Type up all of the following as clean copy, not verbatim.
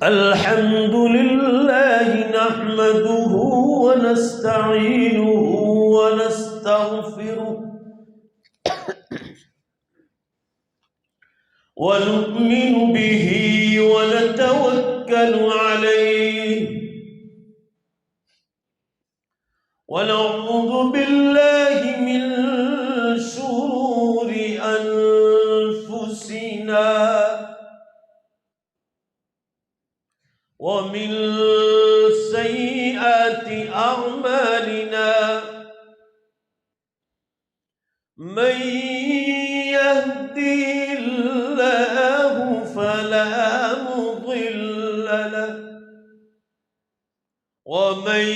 अल्हम्दुलिल्लाह नहमदुहु व नस्तईनुहु व नस्तगफिरुह व नु'मिनु बिही व नतवक्कलु अलैहि व नऊज़ु बिल्लाहि मिन शुरूरि अनफुसिना वमिन सय्यिआति अअमालिना मन यहदिहिल्लाहु फला मुदिल्ल लहु वमन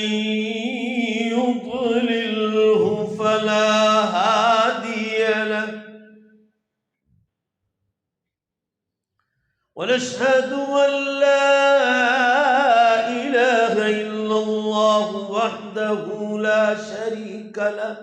युद्लिल्हु फला हादिय लहु वनशहदु अन ला इलाहा इल्लल्लाहु वहदहु ला शरीक लहु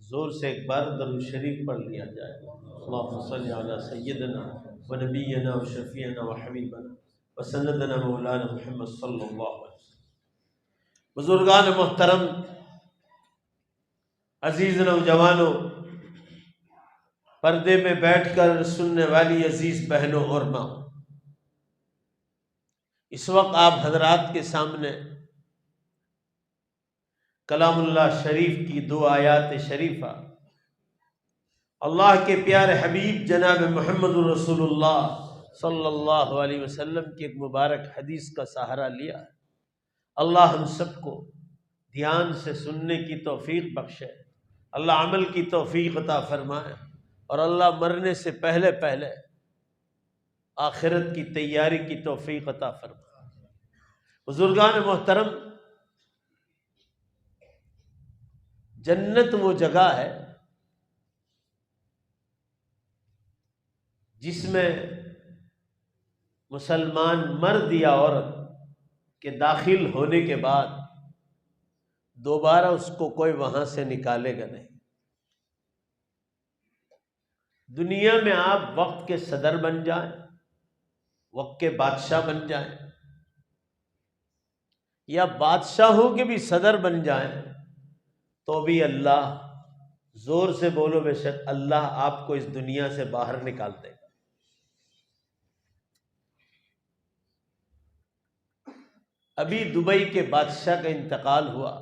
जोर से एक बार दरूद शरीफ पढ़ लिया जाए। अल्लाहुम्मा सल्लि अला सय्यिदना व नबियना व शफीअना व हबीबना व सन्नदना मौलाना मुहम्मद सल्लल्लाहु अलैहि वसल्लम। बुजुर्गान मोहतरम, अजीज नौजवानों, पर्दे में बैठकर सुनने वाली अजीज बहनों और माँ, इस वक्त आप हजरात के सामने कलामुल्लाह शरीफ की दो आयात शरीफा अल्लाह के प्यारे हबीब जनाब मोहम्मद रसूलुल्लाह सल्लल्लाहु अलैहि वसल्लम की एक मुबारक हदीस का सहारा लिया। अल्लाह हम सबको ध्यान से सुनने की तौफीक बख्शे, अल्लाह अमल की तौफीक अता फरमाए और अल्लाह मरने से पहले पहले आखिरत की तैयारी की तौफीक अता फरमाए। बुजुर्गान मोहतरम, जन्नत वो जगह है जिसमें मुसलमान मर्द या औरत के दाखिल होने के बाद दोबारा उसको कोई वहां से निकालेगा नहीं। दुनिया में आप वक्त के सदर बन जाएं, वक्त के बादशाह बन जाएं या बादशाहों के भी सदर बन जाएं, तो भी अल्लाह, जोर से बोलो बेशक, अल्लाह आपको इस दुनिया से बाहर निकाल देगा। अभी दुबई के बादशाह का इंतकाल हुआ,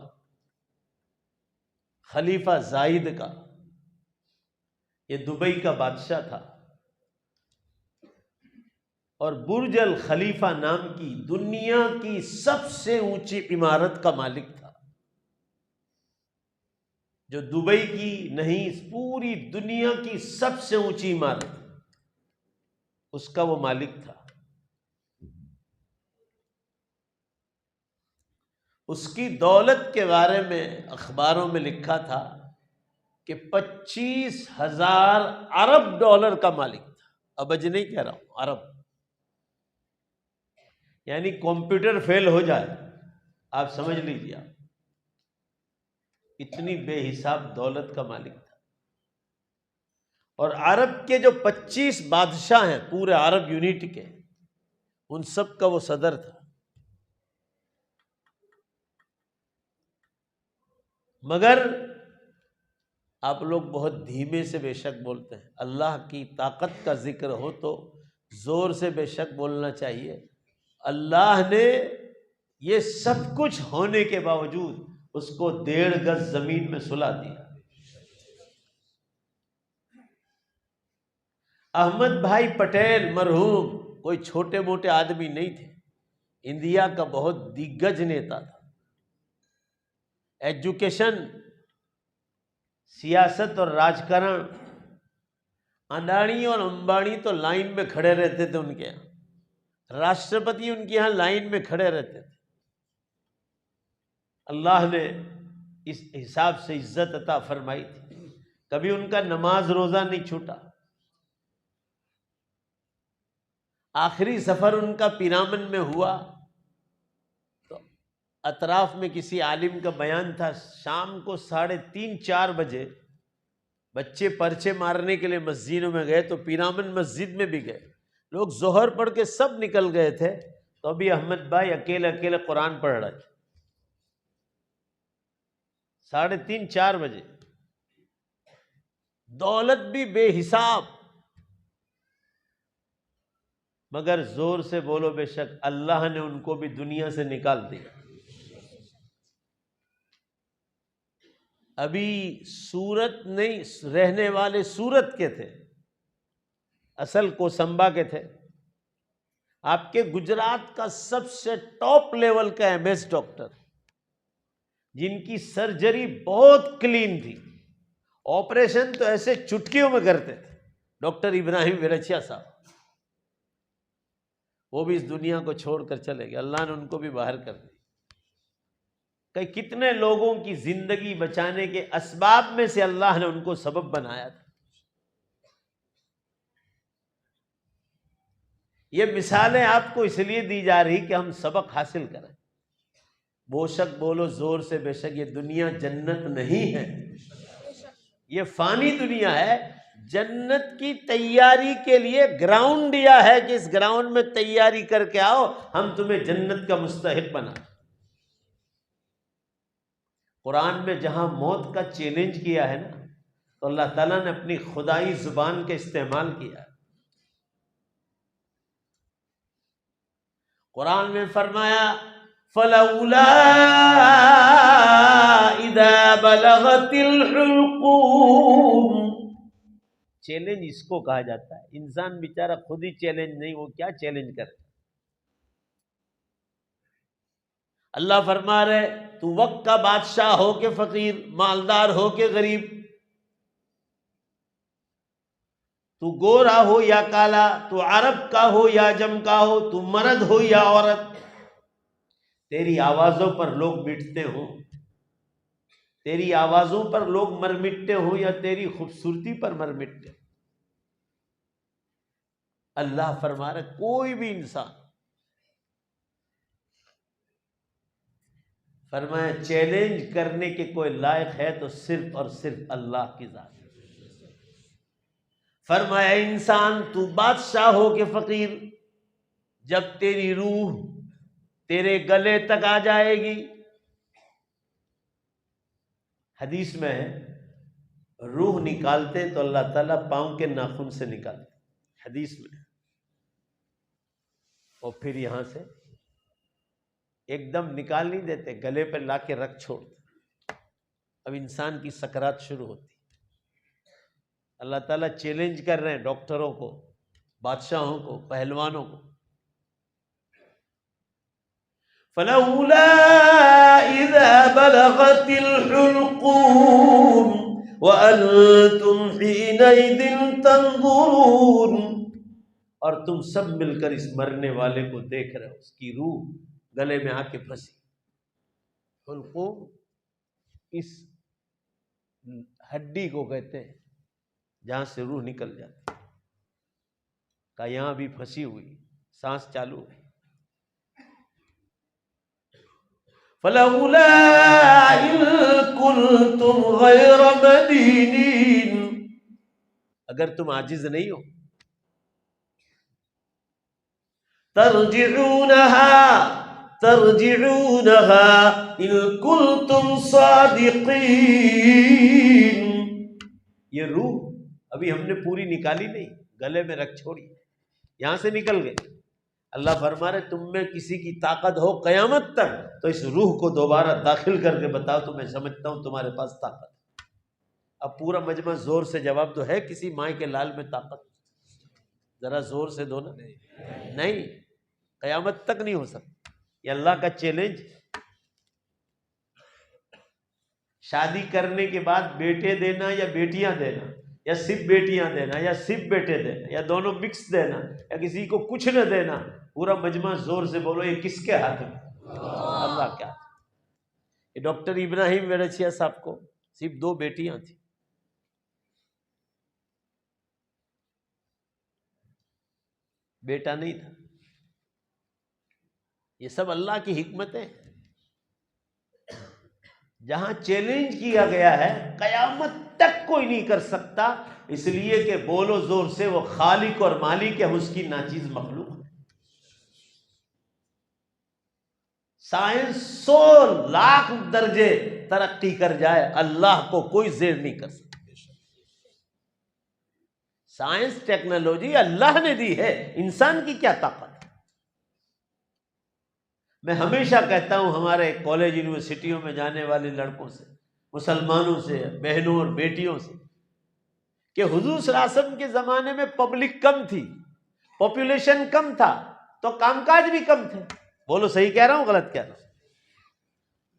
खलीफा जाहिद का। ये दुबई का बादशाह था और बुर्ज अल खलीफा नाम की दुनिया की सबसे ऊंची इमारत का मालिक था, जो दुबई की नहीं पूरी दुनिया की सबसे ऊंची इमारत, उसका वो मालिक था। उसकी दौलत के बारे में अखबारों में लिखा था कि 25,000 अरब डॉलर का मालिक था। अबज नहीं कह रहा हूं, अरब। यानी कंप्यूटर फेल हो जाए, आप समझ लीजिए, आप इतनी बेहिसाब दौलत का मालिक था। और अरब के जो 25 बादशाह हैं पूरे अरब यूनिट के, उन सब का वो सदर था। मगर आप लोग बहुत धीमे से बेशक बोलते हैं। अल्लाह की ताकत का जिक्र हो तो जोर से बेशक बोलना चाहिए। अल्लाह ने ये सब कुछ होने के बावजूद उसको 1.5 गज जमीन में सुला दिया। अहमद भाई पटेल मरहूम कोई छोटे मोटे आदमी नहीं थे, इंडिया का बहुत दिग्गज नेता था। एजुकेशन, सियासत और राजकारण, अडानी और अंबानी तो लाइन में खड़े रहते थे उनके यहाँ, राष्ट्रपति उनके यहाँ लाइन में खड़े रहते थे। अल्लाह ने इस हिसाब से इज्जत अता फरमाई थी, कभी उनका नमाज रोजा नहीं छूटा। आखिरी सफर उनका पिरामिड में हुआ तो अतराफ में किसी आलिम का बयान था, शाम को 3:30-4 बजे बच्चे पर्चे मारने के लिए मस्जिदों में गए, तो पिरामिड मस्जिद में भी गए, लोग जोहर पढ़ के सब निकल गए थे, तो अभी अहमद भाई अकेले अकेले कुरान पढ़ रहे थे 3:30-4 बजे। दौलत भी बेहिसाब, मगर जोर से बोलो बेशक, अल्लाह ने उनको भी दुनिया से निकाल दिया। अभी सूरत नहीं रहने वाले सूरत के थे, असल कोसंबा के थे। आपके गुजरात का सबसे टॉप लेवल का एमएस डॉक्टर, जिनकी सर्जरी बहुत क्लीन थी, ऑपरेशन तो ऐसे चुटकियों में करते थे, डॉक्टर इब्राहिम विरचिया साहब, वो भी इस दुनिया को छोड़कर चले गए। अल्लाह ने उनको भी बाहर कर दिया। कई कितने लोगों की जिंदगी बचाने के असबाब में से अल्लाह ने उनको सबब बनाया था। ये मिसालें आपको इसलिए दी जा रही कि हम सबक हासिल करें। बेशक बोलो जोर से बेशक, ये दुनिया जन्नत नहीं है, ये फानी दुनिया है। जन्नत की तैयारी के लिए ग्राउंड दिया है कि इस ग्राउंड में तैयारी करके आओ, हम तुम्हें जन्नत का मुस्तहिक बना। कुरान में जहां मौत का चैलेंज किया है ना, तो अल्लाह ताला ने अपनी खुदाई जुबान का इस्तेमाल किया है। कुरान में फरमाया, फलौला इदा बलगतिल हुल्कूम। चैलेंज इसको कहा जाता है। इंसान बेचारा खुद ही चैलेंज नहीं, वो क्या चैलेंज करे। अल्लाह फरमा रहे, तू वक्त का बादशाह हो के फकीर, मालदार हो के गरीब, तू गोरा हो या काला, तू अरब का हो या अजम का हो, तू मर्द हो या औरत, तेरी आवाजों पर लोग मिटते हो, तेरी आवाजों पर लोग मर मिटते हो या तेरी खूबसूरती पर मर मिटते हो। अल्लाह फरमा रहे, कोई भी इंसान, फरमाया चैलेंज करने के कोई लायक है तो सिर्फ और सिर्फ अल्लाह की जात। फरमाया इंसान तू बादशाह हो के फकीर, जब तेरी रूह तेरे गले तक आ जाएगी, हदीस में है रूह निकालते तो अल्लाह ताला पांव के नाखून से निकालते, हदीस में, और फिर यहां से एकदम निकाल नहीं देते, गले पर लाके रख छोड़ते। अब इंसान की सकरात शुरू होती। अल्लाह ताला चैलेंज कर रहे हैं डॉक्टरों को, बादशाहों को, पहलवानों को। फलौला इज़ा बलगतिल हुल्कूम व अंतुम हीनइज़िन तंज़ुरून, और तुम सब मिलकर इस मरने वाले को देख रहे हो, उसकी रूह गले में आके फंसी। हुल्कूम इस हड्डी को कहते हैं जहां से रूह निकल जाती, का यहां भी फंसी हुई, सांस चालू है। फलौला इन कुंतुम गैर मदीनीन, अगर तुम आजिज नहीं हो, तरजिऊनहा इन कुंतुम सादिकीन, ये रूह अभी हमने पूरी निकाली नहीं, गले में रख छोड़ी, यहां से निकल गए। अल्लाह फरमा रहे तुम में किसी की ताकत हो कयामत तक तो इस रूह को दोबारा दाखिल करके बताओ तो मैं समझता हूं तुम्हारे पास ताकत। अब पूरा मजमा जोर से जवाब दो, है किसी माँ के लाल में ताकत? जरा जोर से दो ना। नहीं, कयामत तक नहीं हो सकता, ये अल्लाह का चैलेंज। शादी करने के बाद बेटे देना या बेटियां देना, या सिर्फ बेटियां देना या सिर्फ बेटे देना, या दोनों मिक्स देना, या किसी को कुछ न देना, पूरा मजमा जोर से बोलो ये किसके हाथ में? अल्लाह के हाथ। ये डॉक्टर इब्राहिम वेरचिया साहब को सिर्फ 2 बेटियां थी, बेटा नहीं था। ये सब अल्लाह की हिकमतें हैं। जहां चैलेंज किया गया है कयामत तक कोई नहीं कर सकता, इसलिए कि बोलो जोर से वो खालिक और मालिक है, उसकी नाचीज मखलूक है। साइंस 100 लाख दर्जे तरक्की कर जाए, अल्लाह को कोई जेर नहीं कर सकता। साइंस टेक्नोलॉजी अल्लाह ने दी है, इंसान की क्या ताकत है। मैं हमेशा कहता हूं हमारे कॉलेज यूनिवर्सिटियों में जाने वाले लड़कों से, मुसलमानों से, बहनों और बेटियों से, कि हुजूर सल्लल्लाहु अलैहि वसल्लम के जमाने में पब्लिक कम थी, पॉपुलेशन कम था, तो कामकाज भी कम थे। बोलो सही कह रहा हूं गलत कह रहा हूं?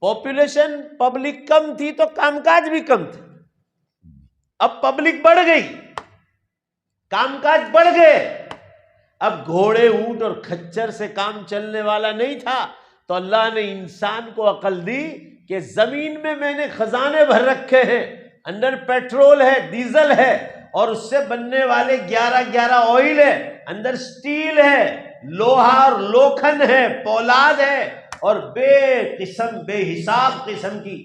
पॉपुलेशन पब्लिक कम थी तो कामकाज भी कम थे। अब पब्लिक बढ़ गई, कामकाज बढ़ गए। अब घोड़े, ऊंट और खच्चर से काम चलने वाला नहीं था, तो अल्लाह ने इंसान को अकल दी कि जमीन में मैंने खजाने भर रखे हैं, अंदर पेट्रोल है, डीजल है, और उससे बनने वाले 11 ऑयल है, अंदर स्टील है, लोहा और लोखन है, पौलाद है, और बेकिस्म बेहिसाब किस्म की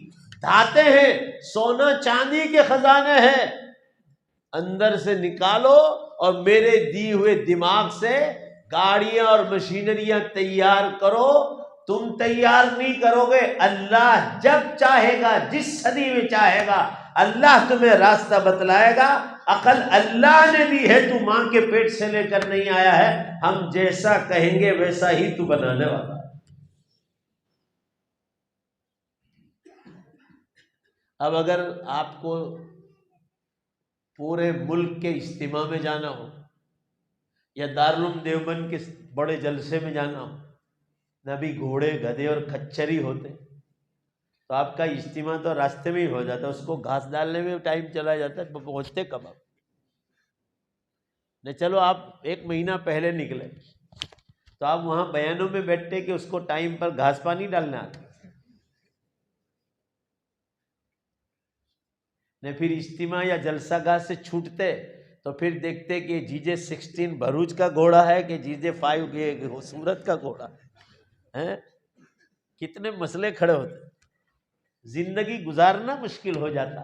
धातें हैं, सोना चांदी के खजाने हैं। अंदर से निकालो और मेरे दी हुए दिमाग से गाड़ियां और मशीनरियां तैयार करो। तुम तैयार नहीं करोगे, अल्लाह जब चाहेगा, जिस सदी में चाहेगा, अल्लाह तुम्हें रास्ता बतलाएगा। अकल अल्लाह ने दी है, तू मां के पेट से लेकर नहीं आया है। हम जैसा कहेंगे वैसा ही तू बनाने वाला। अब अगर आपको पूरे मुल्क के इज्तिमा में जाना हो या दारुल देवबंद के बड़े जलसे में जाना हो, न भी घोड़े, गधे और खच्चर ही होते, तो आपका इज्तिमा तो रास्ते में ही हो जाता, उसको घास डालने में टाइम चला जाता है, पहुंचते कब आप? नहीं, चलो आप 1 महीना पहले निकले तो आप वहां बयानों में बैठते कि उसको टाइम पर घास पानी डालना आता, नहीं फिर इज्तिमा या जलसा गाह से छूटते तो फिर देखते कि जीजे 16 भरूच का घोड़ा है कि जीजे 5 ये सूरत का घोड़ा है। कितने मसले खड़े होते, जिंदगी गुजारना मुश्किल हो जाता।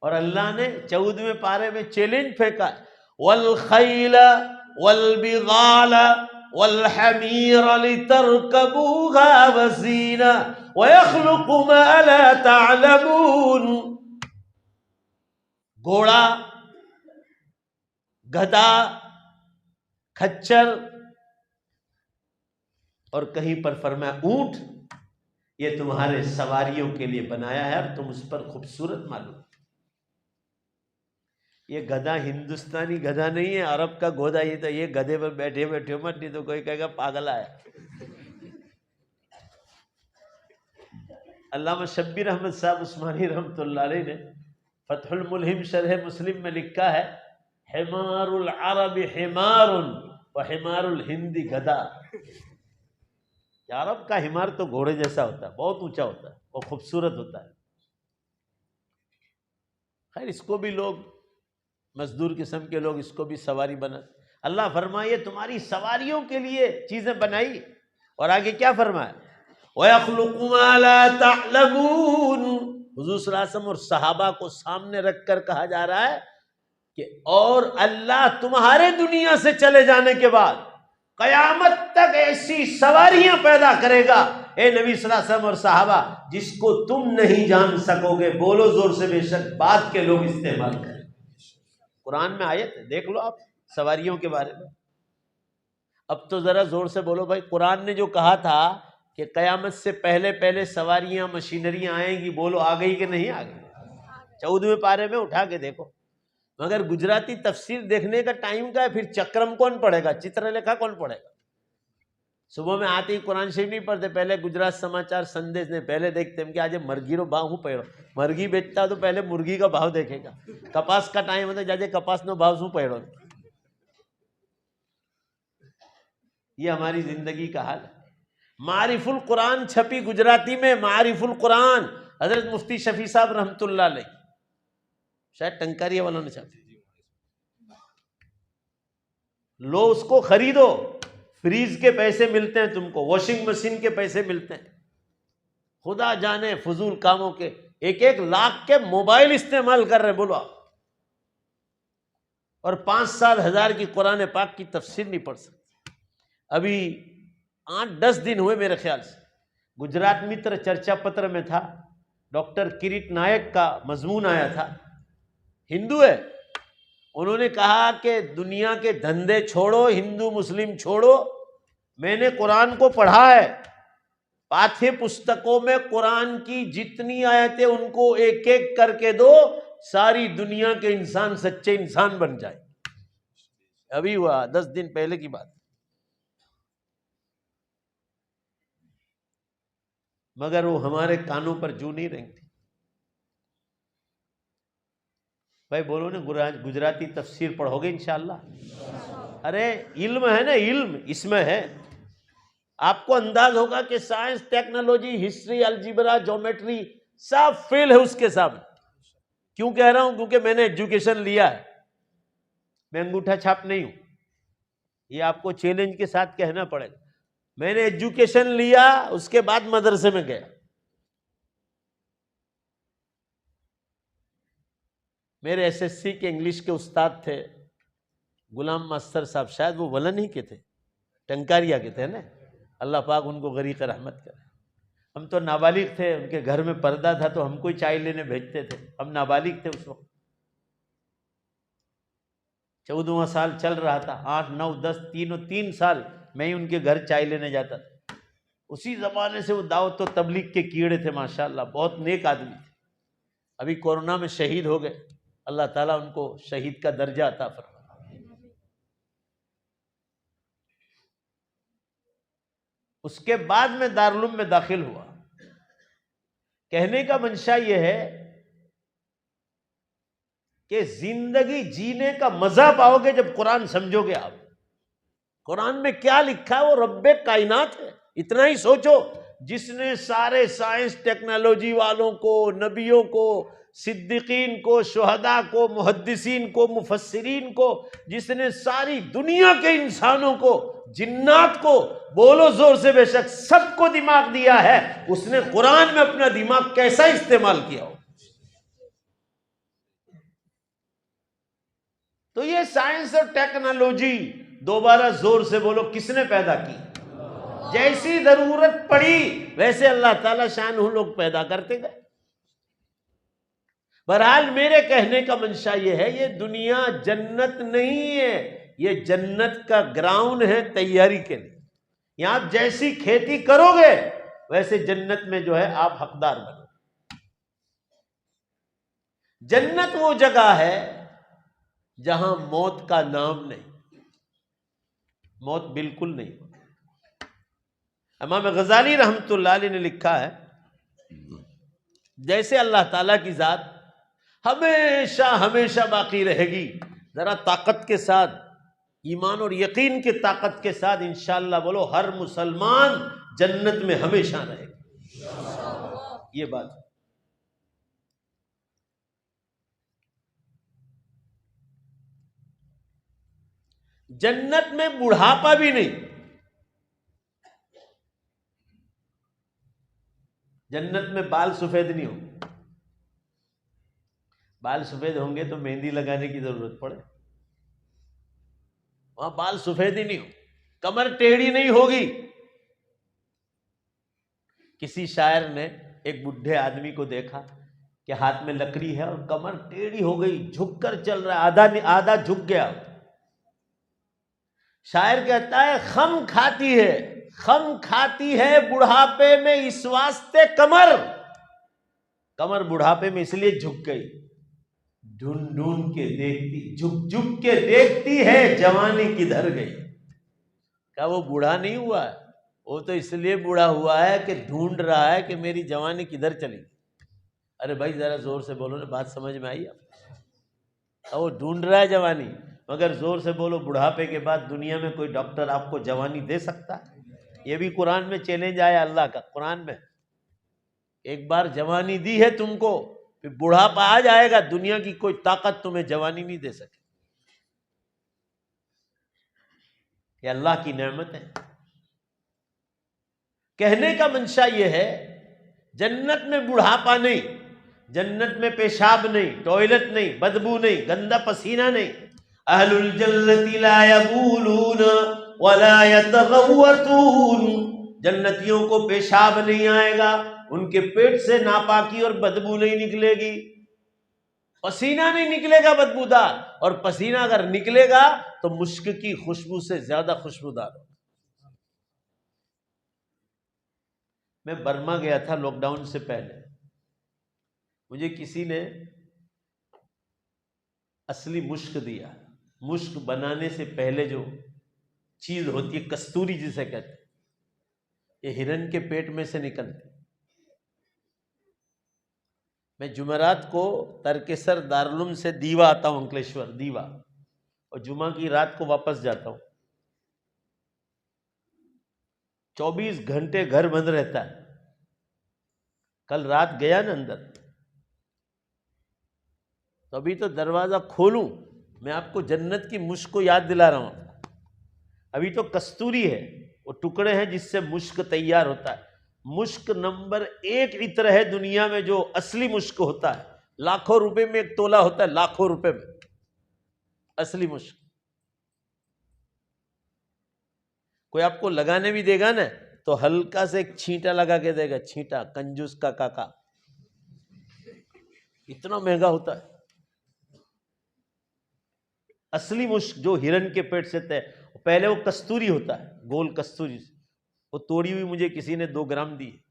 और अल्लाह ने 14वें पारे में चैलेंज फेंका, वल खैल वल बिगाल वल हमीर लितरकबूहा वज़ीना व यख्लुकु मा ला तअलमून। घोड़ा, गधा, खच्चर और कहीं पर फरमाया ऊंट, ये तुम्हारे सवारियों के लिए बनाया है और तुम उस पर खूबसूरत मालूम। ये गधा हिंदुस्तानी गधा नहीं है, अरब का घोड़ा। ये तो ये गधे पर बैठे बैठे मत, नहीं तो कोई कहेगा पागल आया। अल्लामा शब्बीर अहमद साहब उस्मानी रहमतुल्लाह अलैह ने फतहुल मुल्हिम शरह मुस्लिम में लिखा है, हिमारुल अरब हिमारुन व हिमारुल हिंदी गधा। अरब का हिमार तो घोड़े जैसा होता है, बहुत ऊंचा होता है, वो खूबसूरत होता है। खैर, इसको भी लोग, मजदूर किस्म के लोग इसको भी सवारी बना। अल्लाह फरमाए तुम्हारी सवारियों के लिए चीजें बनाई। और आगे क्या फरमाया, वयख्लुकु मा ला तअलमून। हुजूर सल्लल्लाहु अलैहि वसल्लम और सहाबा को सामने रखकर कहा जा रहा है कि और अल्लाह तुम्हारे दुनिया से चले जाने के बाद कयामत तक ऐसी सवारियां पैदा करेगा, ए नबी सल्लल्लाहु अलैहि वसल्लम और सहाबा, जिसको तुम नहीं जान सकोगे। बोलो जोर से, बेशक बाद के लोग इस्तेमाल करें। कुरान में आयत है, देख लो आप सवारियों के बारे में। अब तो जरा जोर से बोलो भाई, कुरान ने जो कहा था कि कयामत से पहले पहले सवारियां मशीनरियां आएंगी, बोलो आ गई कि नहीं आ गई? 14वें पारे में उठा के देखो। मगर गुजराती तफसीर देखने का टाइम का है, फिर चक्रम कौन पढ़ेगा, चित्रलेखा कौन पढ़ेगा? सुबह में आते ही कुरान शरीफ नहीं पढ़ते, पहले गुजरात समाचार संदेश ने पहले देखते हैं कि आज मरघीरो भाव हूँ पढ़ो। मरघी बेचता तो पहले मुर्गी का भाव देखेगा। कपास का टाइम होता जाजे कपास नो भाव शू पढ़ो। ये हमारी जिंदगी का हाल है। मारिफुल कुरान छपी गुजराती में, मारिफुल कुरान, हजरत मुफ्ती शफी साहब रहमतुल्लाह अलैह, शायद टंकारिया वालों ने छापी। लो उसको खरीदो, फ्रीज के पैसे मिलते हैं तुमको, वॉशिंग मशीन के पैसे मिलते हैं, खुदा जाने फजूल कामों के 1-1 लाख के मोबाइल इस्तेमाल कर रहे, बोलो। और 5 साल 1000 की कुरान पाक की तफसीर नहीं पढ़ सकते। अभी 8-10 दिन हुए मेरे ख्याल से, गुजरात मित्र चर्चा पत्र में था, डॉक्टर किरीट नायक का मजमून आया था, हिंदू है। उन्होंने कहा कि दुनिया के धंधे छोड़ो, हिंदू मुस्लिम छोड़ो, मैंने कुरान को पढ़ा है, पाठ्य पुस्तकों में कुरान की जितनी आयतें उनको एक एक करके दो, सारी दुनिया के इंसान सच्चे इंसान बन जाए। अभी हुआ 10 दिन पहले की बात। मगर वो हमारे कानों पर जू नहीं रेंगती। भाई बोलो ना, गुजराती तफसीर पढ़ोगे इंशाअल्लाह? अरे इल्म है ना, इल्म इसमें है। आपको अंदाज होगा कि science, technology, history, algebra, geometry सब फेल है उसके सामने। क्यों कह रहा हूं? क्योंकि मैंने एजुकेशन लिया है, मैं अंगूठा छाप नहीं हूं। ये आपको चैलेंज के साथ कहना पड़ेगा। मैंने एजुकेशन लिया, उसके बाद मदरसे में गया। मेरे एसएससी के इंग्लिश के उस्ताद थे गुलाम मास्टर साहब, शायद वो वलन ही के थे, टंकारिया के थे ना, अल्लाह पाक उनको गरीक रहमत करे। हम तो नाबालिग थे, उनके घर में पर्दा था तो हमको ही चाय लेने भेजते थे। हम नाबालिग थे उस वक्त, 14वां साल चल रहा था, 8, 9, 10, 3 साल मैं ही उनके घर चाय लेने जाता था। उसी ज़माने से वो दावत और तबलीग के कीड़े थे माशाल्लाह, बहुत नेक आदमी थे। अभी कोरोना में शहीद हो गए, अल्लाह ताला उनको शहीद का दर्जा अता फरमाए। उसके बाद में दारुल में दाखिल हुआ। कहने का मंशा यह है कि जिंदगी जीने का मजा पाओगे जब कुरान समझोगे। आप कुरान में क्या लिखा है, वो रब्बे कायनात है, इतना ही सोचो। जिसने सारे साइंस टेक्नोलॉजी वालों को, नबियों को, सिद्दीकीन को, शुहदा को, मुहद्दिसीन को, मुफस्सिरीन को, जिसने सारी दुनिया के इंसानों को, जिन्नात को, बोलो जोर से बेशक, सबको दिमाग दिया है, उसने कुरान में अपना दिमाग कैसा इस्तेमाल किया हो। तो ये साइंस और टेक्नोलॉजी दोबारा जोर से बोलो, किसने पैदा की? जैसी जरूरत पड़ी वैसे अल्लाह ताला शान लोग पैदा करते गए। बहरहाल मेरे कहने का मंशा यह है, ये दुनिया जन्नत नहीं है, ये जन्नत का ग्राउंड है तैयारी के लिए। यहां आप जैसी खेती करोगे वैसे जन्नत में जो है आप हकदार बनो। जन्नत वो जगह है जहां मौत का नाम नहीं, मौत बिल्कुल नहीं। इमाम गजाली रहमतुल्लाह अलैह ने लिखा है, जैसे अल्लाह ताला की जात हमेशा हमेशा बाकी रहेगी, जरा ताकत के साथ, ईमान और यकीन की ताकत के साथ इंशाअल्लाह बोलो, हर मुसलमान जन्नत में हमेशा रहेगा। ये बात जन्नत में बुढ़ापा भी नहीं, जन्नत में बाल सफेद नहीं होंगे। बाल सफेद होंगे तो मेहंदी लगाने की जरूरत पड़े, वहां बाल सफेद ही नहीं हो, कमर टेढ़ी नहीं होगी। किसी शायर ने एक बुढ़े आदमी को देखा कि हाथ में लकड़ी है और कमर टेढ़ी हो गई, झुककर चल रहा है, आधा झुक गया। शायर कहता है, खम खाती है बुढ़ापे में इस वास्ते कमर बुढ़ापे में इसलिए झुक गई, ढूंढ के देखती, झुक के देखती है जवानी किधर गई। क्या वो बूढ़ा नहीं हुआ है, वो तो इसलिए बूढ़ा हुआ है कि ढूंढ रहा है कि मेरी जवानी किधर चली। अरे भाई जरा जोर से बोलो ना, बात समझ में आई? अब वो ढूंढ रहा है जवानी, मगर जोर से बोलो, बुढ़ापे के बाद दुनिया में कोई डॉक्टर आपको जवानी दे सकता है? ये भी कुरान में चैलेंज आया अल्लाह का। कुरान में एक बार जवानी दी है तुमको, फिर बुढ़ापा आ जाएगा, दुनिया की कोई ताकत तुम्हें जवानी नहीं दे सके। ये अल्लाह की नेमत है। कहने का मंशा ये है, जन्नत में बुढ़ापा नहीं, जन्नत में पेशाब नहीं, टॉयलेट नहीं, बदबू नहीं, गंदा पसीना नहीं। अहलुल जन्नति ला यबूलून वला यतगव्वतून, जन्नतियों को पेशाब नहीं आएगा, उनके पेट से नापाकी और बदबू नहीं निकलेगी, पसीना नहीं निकलेगा बदबूदार, और पसीना अगर निकलेगा तो मुश्क की खुशबू से ज्यादा खुशबूदार होगा। मैं बर्मा गया था लॉकडाउन से पहले, मुझे किसी ने असली मुश्क दिया। मुश्क बनाने से पहले जो चीज होती है, कस्तूरी जिसे कहते हैं, ये हिरन के पेट में से निकलती। मैं जुमेरात को तरकेसर दारुलूम से दीवा आता हूं, अंकलेश्वर दीवा, और जुमा की रात को वापस जाता हूं। 24 घंटे घर बंद रहता है। कल रात गया ना अंदर, तो अभी तो दरवाजा खोलूं, मैं आपको जन्नत की मुश्क को याद दिला रहा हूं। अभी तो कस्तूरी है, वो टुकड़े हैं जिससे मुश्क तैयार होता है। मुश्क नंबर 1 इत्र है दुनिया में, जो असली मुश्क होता है, लाखों रुपए में एक तोला होता है, लाखों रुपए में असली मुश्क। कोई आपको लगाने भी देगा ना तो हल्का से एक छींटा लगा के देगा, छींटा, कंजूस का काका, इतना महंगा होता है। असली मुश्क जो हिरन के पेट से तय, पहले वो कस्तूरी होता है, गोल कस्तूरी, वो तोड़ी हुई मुझे किसी ने 2 ग्राम दी,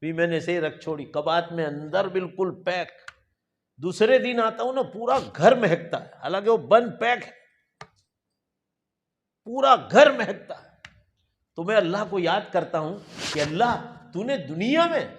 भी मैंने ऐसे ही रख छोड़ी कबात में, अंदर बिल्कुल पैक। दूसरे दिन आता हूं ना, पूरा घर महकता है, हालांकि वो बंद पैक है, पूरा घर महकता है। तो मैं अल्लाह को याद करता हूं कि अल्लाह, तूने दुनिया में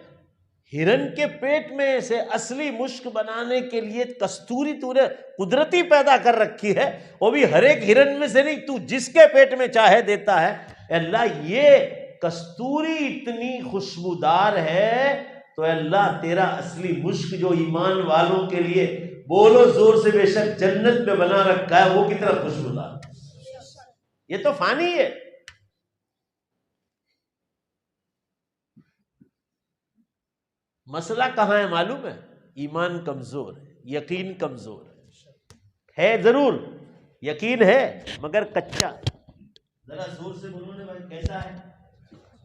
हिरन के पेट में से असली मुश्क बनाने के लिए कस्तूरी तूने कुदरती पैदा कर रखी है, वो भी हर एक हिरन में से नहीं, तू जिसके पेट में चाहे देता है। अल्लाह, ये कस्तूरी इतनी खुशबूदार है, तो अल्लाह तेरा असली मुश्क जो ईमान वालों के लिए, बोलो जोर से, बेशक जन्नत में बना रखा है, वो कितना खुशबूदार। ये तो फानी है। मसला कहां है मालूम है? ईमान कमजोर है, यकीन कमजोर है जरूर, यकीन है मगर कच्चा। जरा जोर से बोलो ना भाई, कैसा है?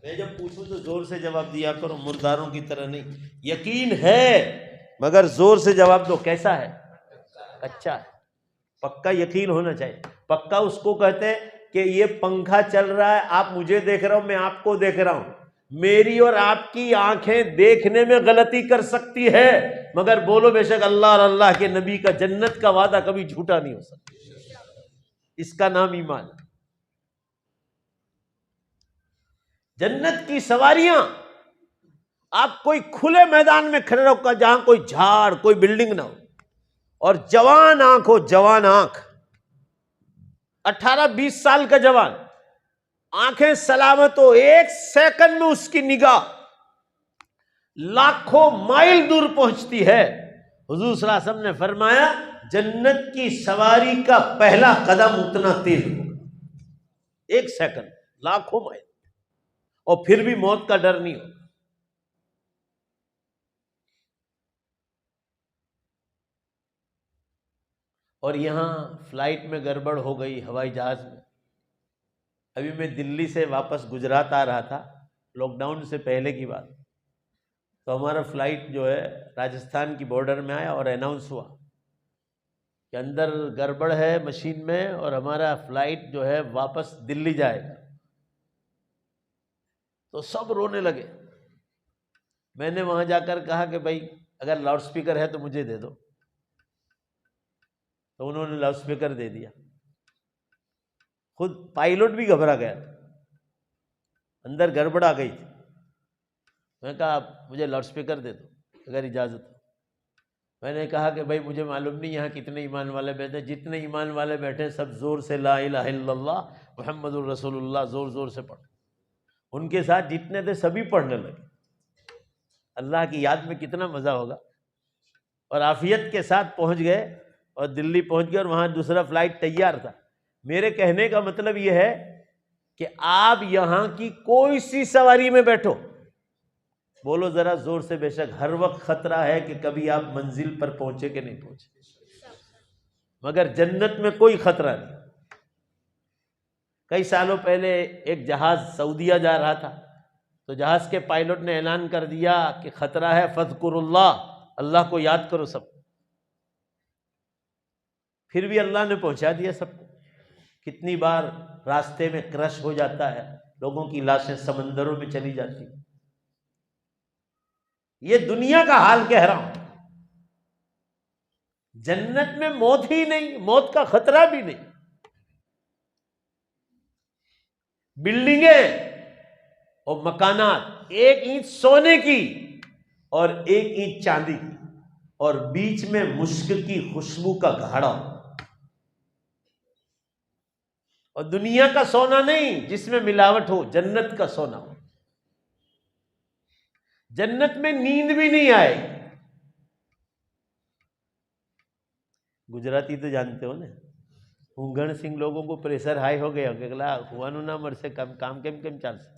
मैं जब पूछूं तो जोर से जवाब दिया करो, मुर्दारों की तरह नहीं। यकीन है मगर जोर से जवाब दो। कैसा है? अच्छा है। पक्का यकीन होना चाहिए। पक्का उसको कहते हैं कि ये पंखा चल रहा है, आप मुझे देख रहे हो, मैं आपको देख रहा हूं। मेरी और आपकी आंखें देखने में गलती कर सकती है, मगर बोलो बेशक अल्लाह और अल्लाह के नबी का जन्नत का वादा कभी झूठा नहीं हो सकता। इसका नाम ईमान। जन्नत की सवारियां, आप कोई खुले मैदान में खड़े रहो जहां कोई झाड़, कोई बिल्डिंग ना हो, और जवान आंख हो, जवान आंख, 18-20 साल का जवान, आंखें सलामत हो, 1 सेकंड में उसकी निगाह लाखों माइल दूर पहुंचती है। हुजूर सल्लल्लाहु अलैहि वसल्लम ने फरमाया, जन्नत की सवारी का पहला कदम उतना तेज होगा, 1 सेकंड, लाखों माइल, और फिर भी मौत का डर नहीं हो। और यहां फ्लाइट में गड़बड़ हो गई, हवाई जहाज में। अभी मैं दिल्ली से वापस गुजरात आ रहा था, लॉकडाउन से पहले की बात। तो हमारा फ्लाइट जो है राजस्थान की बॉर्डर में आया और अनाउंस हुआ कि अंदर गड़बड़ है मशीन में और हमारा फ्लाइट जो है वापस दिल्ली जाएगा। तो सब रोने लगे। मैंने वहां जाकर कहा कि भाई अगर लाउड स्पीकर है तो मुझे दे दो। तो उन्होंने लाउड स्पीकर दे दिया। खुद पायलट भी घबरा गया, अंदर गड़बड़ आ गई थी। मैं कहा मुझे लाउड स्पीकर दे दो अगर इजाज़त हो। मैंने कहा कि भाई मुझे मालूम नहीं यहाँ कितने ईमान वाले बैठे, जितने ईमान वाले बैठे सब जोर से ला इलाहा इल्लल्लाह मुहम्मदुर रसूलुल्लाह जोर जोर से पढ़। उनके साथ जितने थे सभी पढ़ने लगे। अल्लाह की याद में कितना मज़ा होगा। और आफियत के साथ पहुँच गए और दिल्ली पहुँच गए और वहाँ दूसरा फ्लाइट तैयार था। मेरे कहने का मतलब यह है कि आप यहाँ की कोई सी सवारी में बैठो, बोलो जरा जोर से बेशक, हर वक्त खतरा है कि कभी आप मंजिल पर पहुंचे कि नहीं पहुंचे, मगर जन्नत में कोई खतरा नहीं। कई सालों पहले एक जहाज सऊदीया जा रहा था, तो जहाज के पायलट ने ऐलान कर दिया कि खतरा है, फज़कुरुल्लाह, अल्लाह को याद करो सब। फिर भी अल्लाह ने पहुंचा दिया सबको। कितनी बार रास्ते में क्रश हो जाता है, लोगों की लाशें समंदरों में चली जाती। ये दुनिया का हाल कह रहा हूं। जन्नत में मौत ही नहीं, मौत का खतरा भी नहीं। बिल्डिंगें और मकानात, 1 ईंट सोने की और 1 ईंट चांदी की, और बीच में मुश्क की खुशबू का घड़ा। और दुनिया का सोना नहीं जिसमें मिलावट हो, जन्नत का सोना हो। जन्नत में नींद भी नहीं आएगी। गुजराती तो जानते हो ना, ઊંઘણ सिंह लोगों को प्रेशर हाई हो गया कि अगला हुआनु ना मरसे, काम केम केम चालसे।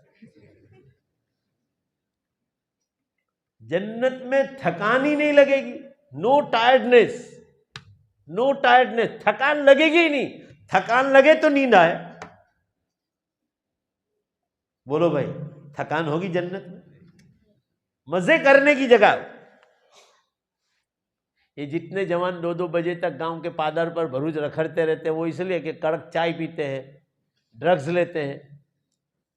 जन्नत में थकान ही नहीं लगेगी, नो टायर्डनेस, नो टायर्डनेस, थकान लगेगी ही नहीं। थकान लगे तो नींद आए, बोलो भाई, थकान होगी जन्नत में? मजे करने की जगह। ये जितने जवान 2-2 बजे तक गांव के पादर पर भरूच रखड़ते रहते हैं, वो इसलिए कि कड़क चाय पीते हैं, ड्रग्स लेते हैं।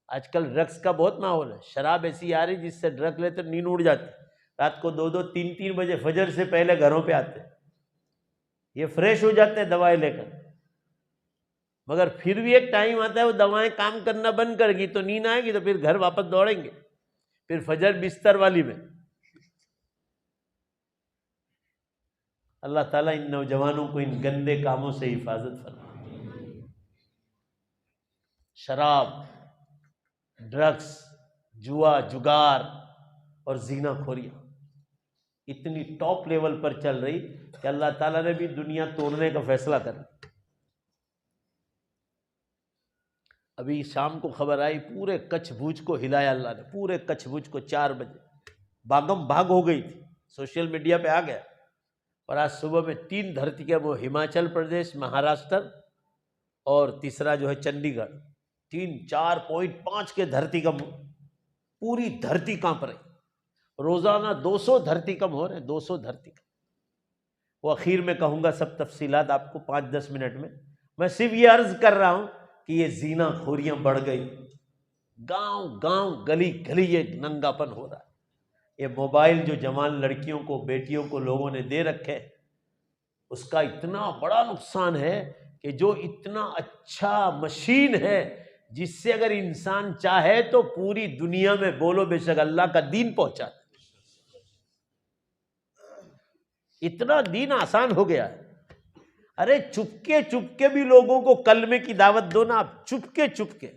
आजकल ड्रग्स का बहुत माहौल है। शराब ऐसी आ रही जिससे ड्रग लेते नींद उड़ जाती। रात को 2-2, 3-3 बजे फजर से पहले घरों पे आते हैं। ये फ्रेश हो जाते हैं दवाएं लेकर, मगर फिर भी एक टाइम आता है वो दवाएं काम करना बंद करेगी तो नींद आएगी, तो फिर घर वापस दौड़ेंगे, फिर फजर बिस्तर वाली में। अल्लाह ताला इन नौजवानों को इन गंदे कामों से हिफाजत फरमाए। शराब, ड्रग्स, जुआ, जुगार और ज़िनाखोरियाँ इतनी टॉप लेवल पर चल रही कि अल्लाह ताला ने भी दुनिया तोड़ने का फैसला कर। अभी शाम को खबर आई, पूरे कच्छ भुज को हिलाया अल्लाह ने, पूरे कच्छ भुज को 4 बजे भागम भाग हो गई थी, सोशल मीडिया पे आ गया। और आज सुबह में 3 धरती के, वो हिमाचल प्रदेश, महाराष्ट्र और तीसरा जो है चंडीगढ़, 3-4.5 के धरती कंप, पूरी धरती कांप रही। रोजाना 200 धरती कंप हो रहे, 200 धरती कंप। वो आखिर में कहूंगा सब तफसीलात आपको 5-10 मिनट में। मैं सिर्फ ये अर्ज कर रहा हूं कि ये जीना खोरियां बढ़ गई, गांव गांव गली गली ये नंगापन हो रहा है। ये मोबाइल जो जवान लड़कियों को, बेटियों को लोगों ने दे रखे, उसका इतना बड़ा नुकसान है कि जो इतना अच्छा मशीन है जिससे अगर इंसान चाहे तो पूरी दुनिया में बोलो बेशक अल्लाह का दीन पहुंचा दे। इतना दीन आसान हो गया है। अरे चुपके चुपके भी लोगों को कलमे की दावत दो ना आप, चुपके चुपके।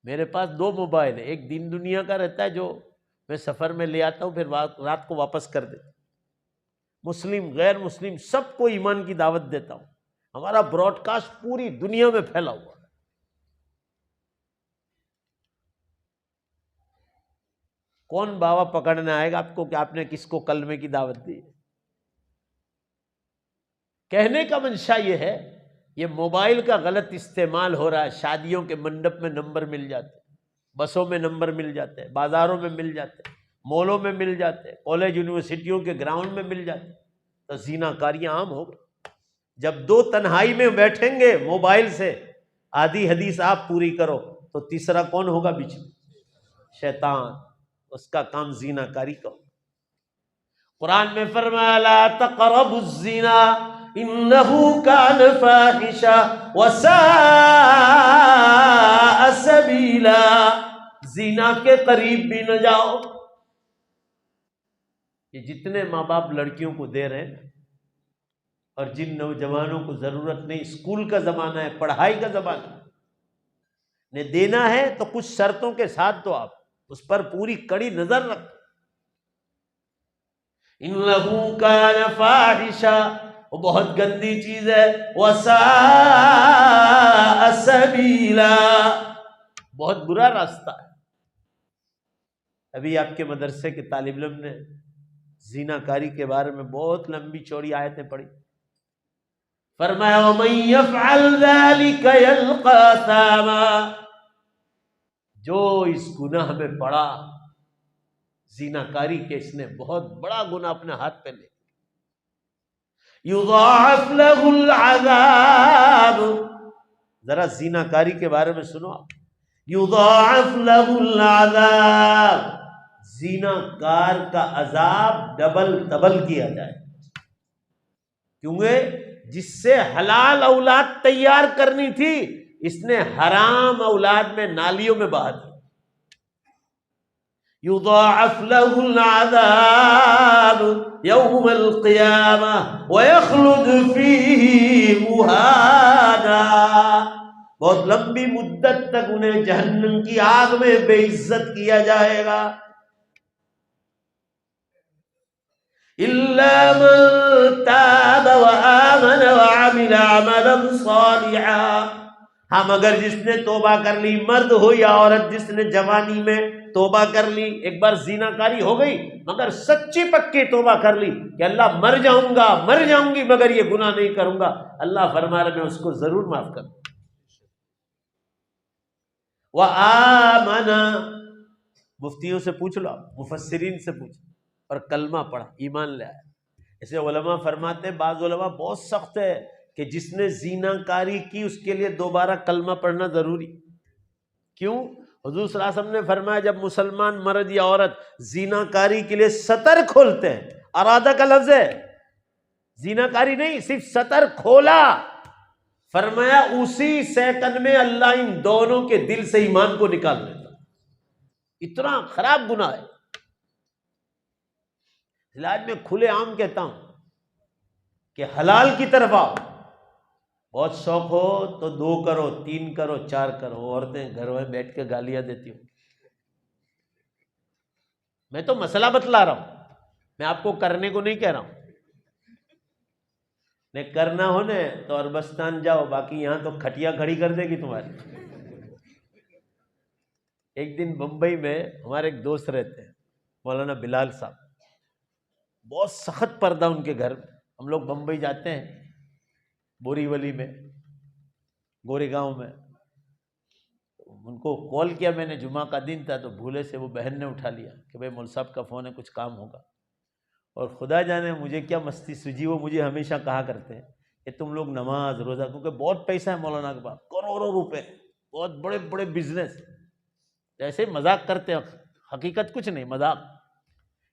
मेरे पास 2 मोबाइल है, एक दीन दुनिया का रहता है जो मैं सफर में ले आता हूं, फिर रात को वापस कर देता हूं। मुस्लिम गैर मुस्लिम सबको ईमान की दावत देता हूं। हमारा ब्रॉडकास्ट पूरी दुनिया में फैला हुआ है। कौन बाबा पकड़ने आएगा आपको कि आपने किसको कलमे की दावत दी? कहने का मंशा यह है, ये मोबाइल का गलत इस्तेमाल हो रहा है। शादियों के मंडप में नंबर मिल जाते, बसों में नंबर मिल जाते, बाजारों में मिल जाते, मॉलों में मिल जाते, कॉलेज यूनिवर्सिटियों के ग्राउंड में मिल जाते, तो जीनाकारियां आम हो गई। जब 2 तन्हाई में बैठेंगे मोबाइल से, आधी हदीस आप पूरी करो, तो तीसरा कौन होगा बीच में? शैतान। उसका काम जीनाकारी का। कुरान में फरमाया ला तक़रबुज़्ज़िना इन्नहु कान फ़ाहिशा व साअ सबीला। ज़िना के करीब भी न जाओ। ये जितने माँ बाप लड़कियों को दे रहे हैं और जिन नौजवानों को जरूरत नहीं, स्कूल का जमाना है, पढ़ाई का जमाना ने देना है तो कुछ शर्तों के साथ दो, आप उस पर पूरी कड़ी नजर रखो। इन्नहु कान फ़ाहिशा, वो बहुत गंदी चीज है, वसाअ सबीला, बहुत बुरा रास्ता है। अभी आपके मदरसे के तालिब इल्म ने ज़िनाकारी के बारे में बहुत लंबी चौड़ी आयतें पढ़ी। फरमाया वमन यफ़अल ज़ालिका यल्क़ा असामा, जो इस गुनाह में पड़ा, ज़िनाकारी के, इसने बहुत बड़ा गुनाह अपने हाथ पे ले, युज़ाअफ़ लहुल अज़ाब। जरा ज़िनाकारी के बारे में सुनो आप। युज़ाअफ़ लहुल अज़ाब, ज़िनाकार का अज़ाब डबल डबल किया जाए। क्योंकि जिससे हलाल औलाद तैयार करनी थी, इसने हराम औलाद में नालियों में बहा दी। युज़ाअफ़ लहुल अज़ाब यौमल क़ियामा व यख़्लुद फ़ीही मुहाना, बहुत लंबी मुद्दत तक उन्हें जहन्नम की आग में बेइज्जत किया जाएगा। इल्ला मन ताब व आमन व अमिल अमलन सालिहा, हाँ मगर जिसने तौबा कर ली, मर्द हो या औरत, जिसने जवानी में तौबा कर ली, एक बार ज़िनाकारी हो गई मगर सच्ची पक्की तौबा कर ली कि अल्लाह मर जाऊंगा मर जाऊंगी मगर ये गुनाह नहीं करूंगा, अल्लाह फरमा रहे मैं उसको जरूर माफ कर। व आमना, मुफ्तियों से पूछ लो, मुफस्सिरीन से पूछ, और कलमा पढ़ा, ईमान ले आया। ऐसे उलमा फरमाते, बाज़ उलमा बहुत सख्त है कि जिसने ज़िनाकारी की उसके लिए दोबारा कलमा पढ़ना जरूरी। क्यों? हुज़ूर सल्लल्लाहु अलैहि वसल्लम ने फरमाया जब मुसलमान मर्द या औरत ज़िनाकारी के लिए सतर खोलते हैं, अरादा का लफ्ज़ है, ज़िनाकारी नहीं, सिर्फ सतर खोला, फरमाया उसी सेकंड में अल्लाह इन दोनों के दिल से ईमान को निकाल लेता। इतना खराब गुनाह है। इलाज में खुले आम कहता हूं कि हलाल की तरफ आओ। बहुत शौक हो तो 2 करो, 3 करो, 4 करो। औरतें घर में बैठ के गालियां देती हूं। मैं तो मसला बतला रहा हूं, मैं आपको करने को नहीं कह रहा हूं। ने करना हो ने तो अरबस्तान जाओ, बाकी यहां तो खटिया खड़ी कर देगी तुम्हारी। एक दिन बंबई में हमारे एक दोस्त रहते हैं, मौलाना बिलाल साहब, बहुत सख्त पर्दा उनके घर में। हम लोग बंबई जाते हैं, बोरीवली में, गोरेगांव में, उनको कॉल किया मैंने, जुमा का दिन था, तो भूले से वो बहन ने उठा लिया कि भाई मौलवी साहब का फ़ोन है, कुछ काम होगा। और खुदा जाने मुझे क्या मस्ती सूझी, वो मुझे हमेशा कहा करते हैं कि तुम लोग नमाज रोज़ा, क्योंकि बहुत पैसा है मौलाना के पास, करोड़ों रुपए, बहुत बड़े बड़े बिजनेस, जैसे मजाक करते हैं, हकीकत कुछ नहीं, मजाक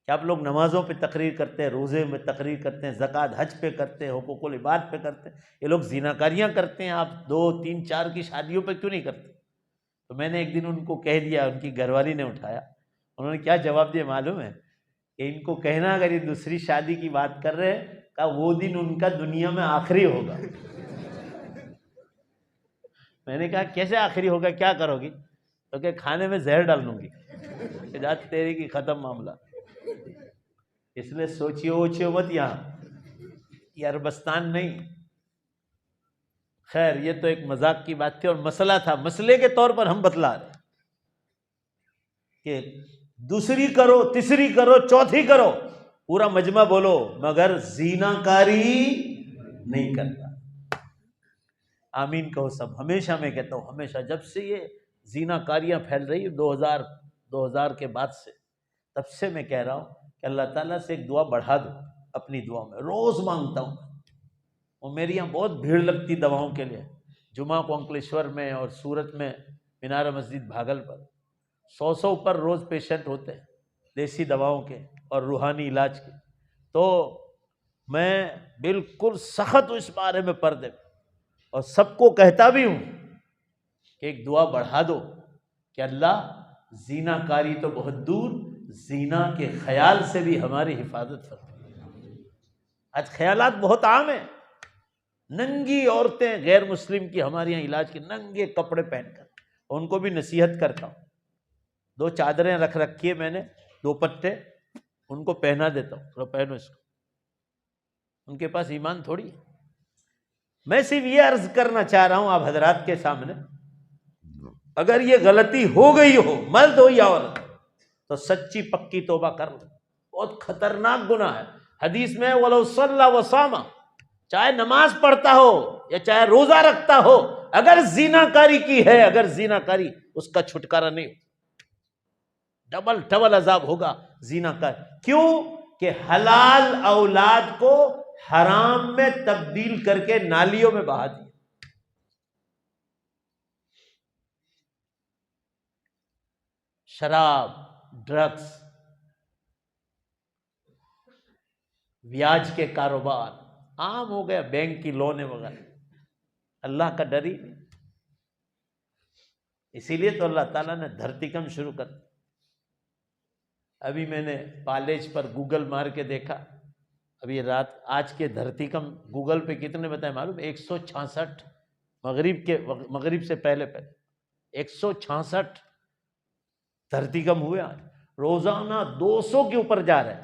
कि आप लोग नमाज़ों पे तकरीर करते हैं, रोज़े में तकरीर करते हैं, ज़कात हज पे करते हैं, हुकूकुल इबाद पे करते हैं, ये लोग ज़िनाकारियाँ करते हैं, आप 2, 3, 4 की शादियों पे क्यों नहीं करते? तो मैंने एक दिन उनको कह दिया, उनकी घरवाली ने उठाया, उन्होंने क्या जवाब दिया मालूम है कि इनको कहना अगर ये दूसरी शादी की बात कर रहे हैं का वो दिन उनका दुनिया में आखिरी होगा। मैंने कहा कैसे आखिरी होगा, क्या करोगी? तो क्या खाने में जहर डाल लूंगी, जात तेरी की खत्म मामला। इसलिए सोचियो मत, ये अरबस्तान नहीं। खैर ये तो एक मजाक की बात थी और मसला था, मसले के तौर पर हम बतला रहे कि दूसरी करो, तीसरी करो, चौथी करो, पूरा मजमा बोलो, मगर जीनाकारी नहीं करता। आमीन कहो सब। हमेशा मैं कहता हूँ, हमेशा जब से ये जीनाकारियाँ फैल रही है 2000 के बाद से, तब से मैं कह रहा हूँ कि अल्लाह ताला से एक दुआ बढ़ा दो अपनी दुआ में, रोज़ मांगता हूँ। और मेरी यहाँ बहुत भीड़ लगती दवाओं के लिए, जुमा को अंकलेश्वर में और सूरत में मीनारा मस्जिद भागलपुर, 100 ऊपर रोज़ पेशेंट होते हैं, देसी दवाओं के और रूहानी इलाज के। तो मैं बिल्कुल सख्त हूँ इस बारे में पर्दे, और सबको कहता भी हूँ कि एक दुआ बढ़ा दो कि अल्लाह जीनाकारी तो बहुत दूर, जीना के ख्याल से भी हमारी हिफाजत फरमाए। आज ख्यालात बहुत आम है, नंगी औरतें गैर मुस्लिम की हमारे यहाँ इलाज के, नंगे कपड़े पहनकर, उनको भी नसीहत करता हूँ। 2 चादरें रख रखी है मैंने, 2 पट्टे, उनको पहना देता हूँ, तो पहनो इसको। उनके पास ईमान थोड़ी है। मैं सिर्फ ये अर्ज करना चाह रहा हूं आप हजरात के सामने, अगर ये गलती हो गई हो, मर्द हो या औरत, तो सच्ची पक्की तौबा कर लो। बहुत खतरनाक गुनाह है। हदीस में वलो सल्ला व सामा, चाहे नमाज पढ़ता हो या चाहे रोजा रखता हो, अगर जीनाकारी की है, अगर जीनाकारी, उसका छुटकारा नहीं, डबल अजाब होगा जीनाकारी। क्यों? कि हलाल औलाद को हराम में तब्दील करके नालियों में बहा दिया। शराब, ड्रग्स, ब्याज के कारोबार आम हो गया, बैंक की लोनें वगैरह, अल्लाह का डर ही नहीं। इसीलिए तो अल्लाह ताला ने धरतीकम शुरू कर दी। अभी मैंने कॉलेज पर गूगल मार के देखा, अभी रात, आज के धरतीकम गूगल पे कितने बताए मालूम? 166, मगरिब से पहले 166 धरतीकम हुए। आज रोजाना 200 के ऊपर जा रहे हैं।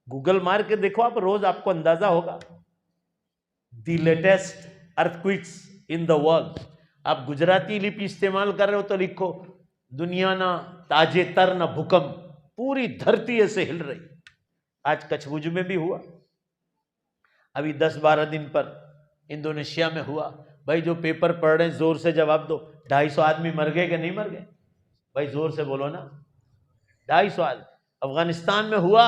गूगल मार के देखो आप, रोज आपको अंदाजा होगा। The latest earthquakes in the world. आप गुजराती लिपि इस्तेमाल कर रहे हो तो लिखो दुनिया ना ताजेतर ना भूकंप, पूरी धरती ऐसे हिल रही। आज कच्छभुज में भी हुआ, अभी 10-12 दिन पर इंडोनेशिया में हुआ। भाई जो पेपर पढ़ रहे हैं जोर से जवाब दो, 250 आदमी मर गए कि नहीं मर गए? भाई जोर से बोलो ना, 250 आदमी। अफगानिस्तान में हुआ,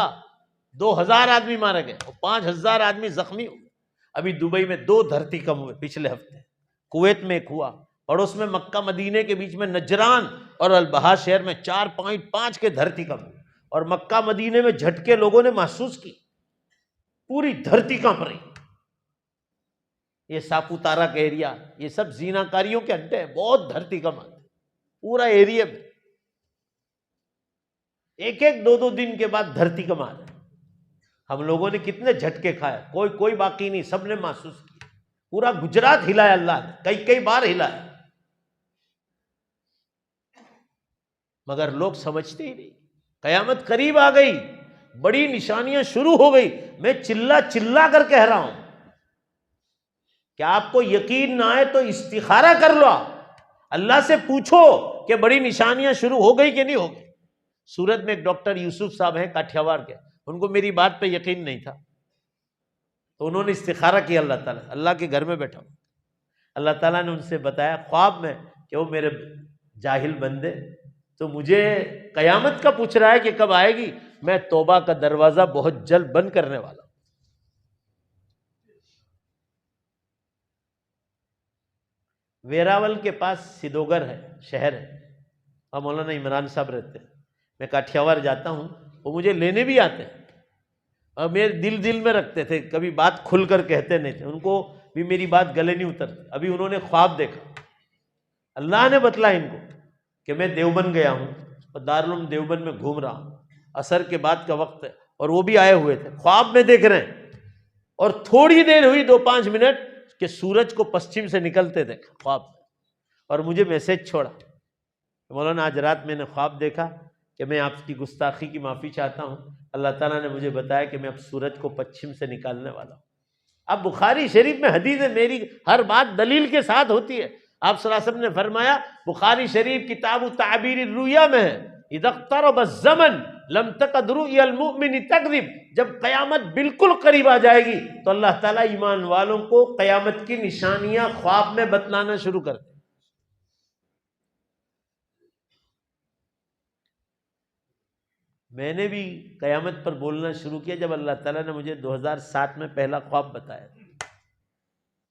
2000 आदमी मारे गए और 5000 आदमी जख्मी हुए। अभी दुबई में 2 धरतीकंप हुए पिछले हफ्ते, कुवैत में एक हुआ, पड़ोस में मक्का मदीने के बीच में नजरान और अलबहा शहर में 4.5 के धरतीकंप हुए। और मक्का मदीने में झटके लोगों ने महसूस की, पूरी धरती कांप रही। ये सापुतारा का एरिया, ये सब जीनाकारियों के अड्डे हैं, बहुत धरतीकंप आते पूरा एरिया में। 1-1, 2-2 दिन के बाद धरतीकंप आ रहे। हम लोगों ने कितने झटके खाए, कोई बाकी नहीं, सबने महसूस किया। पूरा गुजरात हिलाया अल्लाह ने, कई बार हिलाया, मगर लोग समझते ही नहीं। कयामत करीब आ गई, बड़ी निशानियां शुरू हो गई। मैं चिल्ला कर कह रहा हूं कि आपको यकीन ना आए तो इस्तिखारा कर लो, अल्लाह से पूछो कि बड़ी निशानियां शुरू हो गई कि नहीं हो गई। सूरत में एक डॉक्टर यूसुफ साहब हैं काठियावाड़ के, उनको मेरी बात पे यकीन नहीं था, तो उन्होंने इस्तिखारा किया अल्लाह ताला, अल्लाह के घर में बैठा हूं, अल्लाह ताला ने उनसे बताया ख्वाब में कि वो मेरे जाहिल बंदे। तो मुझे कयामत का पूछ रहा है कि कब आएगी। मैं तौबा का दरवाजा बहुत जल्द बंद करने वाला हूं। वेरावल के पास सिदोगर है, शहर है, और मौलाना इमरान साहब रहते हैं। मैं काठियावाड़ जाता हूं, वो मुझे लेने भी आते हैं और मेरे दिल में रखते थे, कभी बात खुलकर कहते नहीं थे, उनको भी मेरी बात गले नहीं उतरती। अभी उन्होंने ख्वाब देखा, अल्लाह ने बतला इनको कि मैं देवबंद गया हूं और दारुल देवबंद में घूम रहा हूं, असर के बाद का वक्त है, और वो भी आए हुए थे, ख्वाब में देख रहे हैं। और थोड़ी देर हुई, 2-5 मिनट, कि सूरज को पश्चिम से निकलते देखा ख्वाब में, और मुझे मैसेज छोड़ा, मौलाना आज रात मैंने ख्वाब देखा कि मैं आपकी गुस्ताखी की माफ़ी चाहता हूँ, अल्लाह ताला ने मुझे बताया कि मैं अब सूरज को पश्चिम से निकालने वाला हूँ। अब बुखारी शरीफ में हदीस है, मेरी हर बात दलील के साथ होती है। आप सल्लल्लाहु अलैहि वसल्लम ने फरमाया, बुखारी शरीफ किताब ताबीर रुया में है, इदक़्तरब ज़मन लम तक़द रुयल मुमिन तक़ज़िब, जब क़यामत बिल्कुल करीब आ जाएगी तो अल्लाह ताला ईमान वालों को क़यामत की निशानियां ख्वाब में बतलाना शुरू कर दे। मैंने भी क़यामत पर बोलना शुरू किया जब अल्लाह ताला ने मुझे 2007 में पहला ख्वाब बताया।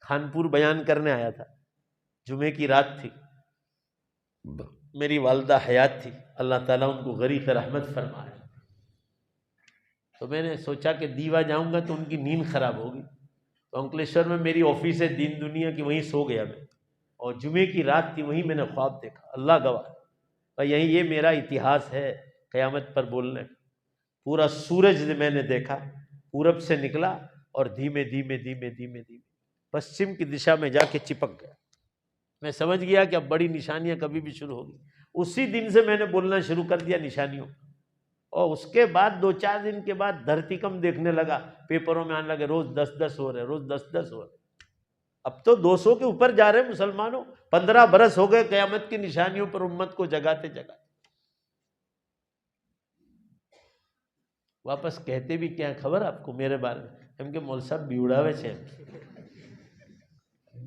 खानपुर बयान करने आया था, जुमे की रात थी, मेरी वालदा हयात थी, अल्लाह ताला उनको गरीक़ रहमत फरमाए। तो मैंने सोचा कि दीवा जाऊंगा तो उनकी नींद खराब होगी, तो अंकलेश्वर में मेरी ऑफिस है दीन दुनिया की, वहीं सो गया मैं, और जुमे की रात थी, वहीं मैंने ख्वाब देखा, अल्लाह गवाह। और यही ये मेरा इतिहास है क़यामत पर बोलने का। पूरा सूरज मैंने देखा पूरब से निकला और धीमे धीमे धीमे धीमे धीमे पश्चिम की दिशा में जाके चिपक गया। मैं समझ गया कि अब बड़ी निशानियां कभी भी शुरू होगी। उसी दिन से मैंने बोलना शुरू कर दिया निशानियों, और उसके बाद 2-4 दिन के बाद धरतीकंप देखने लगा, पेपरों में आने लगे, रोज 10-10 हो रहे, रोज 10-10 हो रहे। अब तो 200 के ऊपर जा रहे मुसलमानों। 15 बरस हो गए क़यामत की निशानियों पर उम्मत को जगाते जगाते। वापस कहते भी क्या खबर आपको मेरे बारे में, हम के मौल साहब बिउड़ावे छे,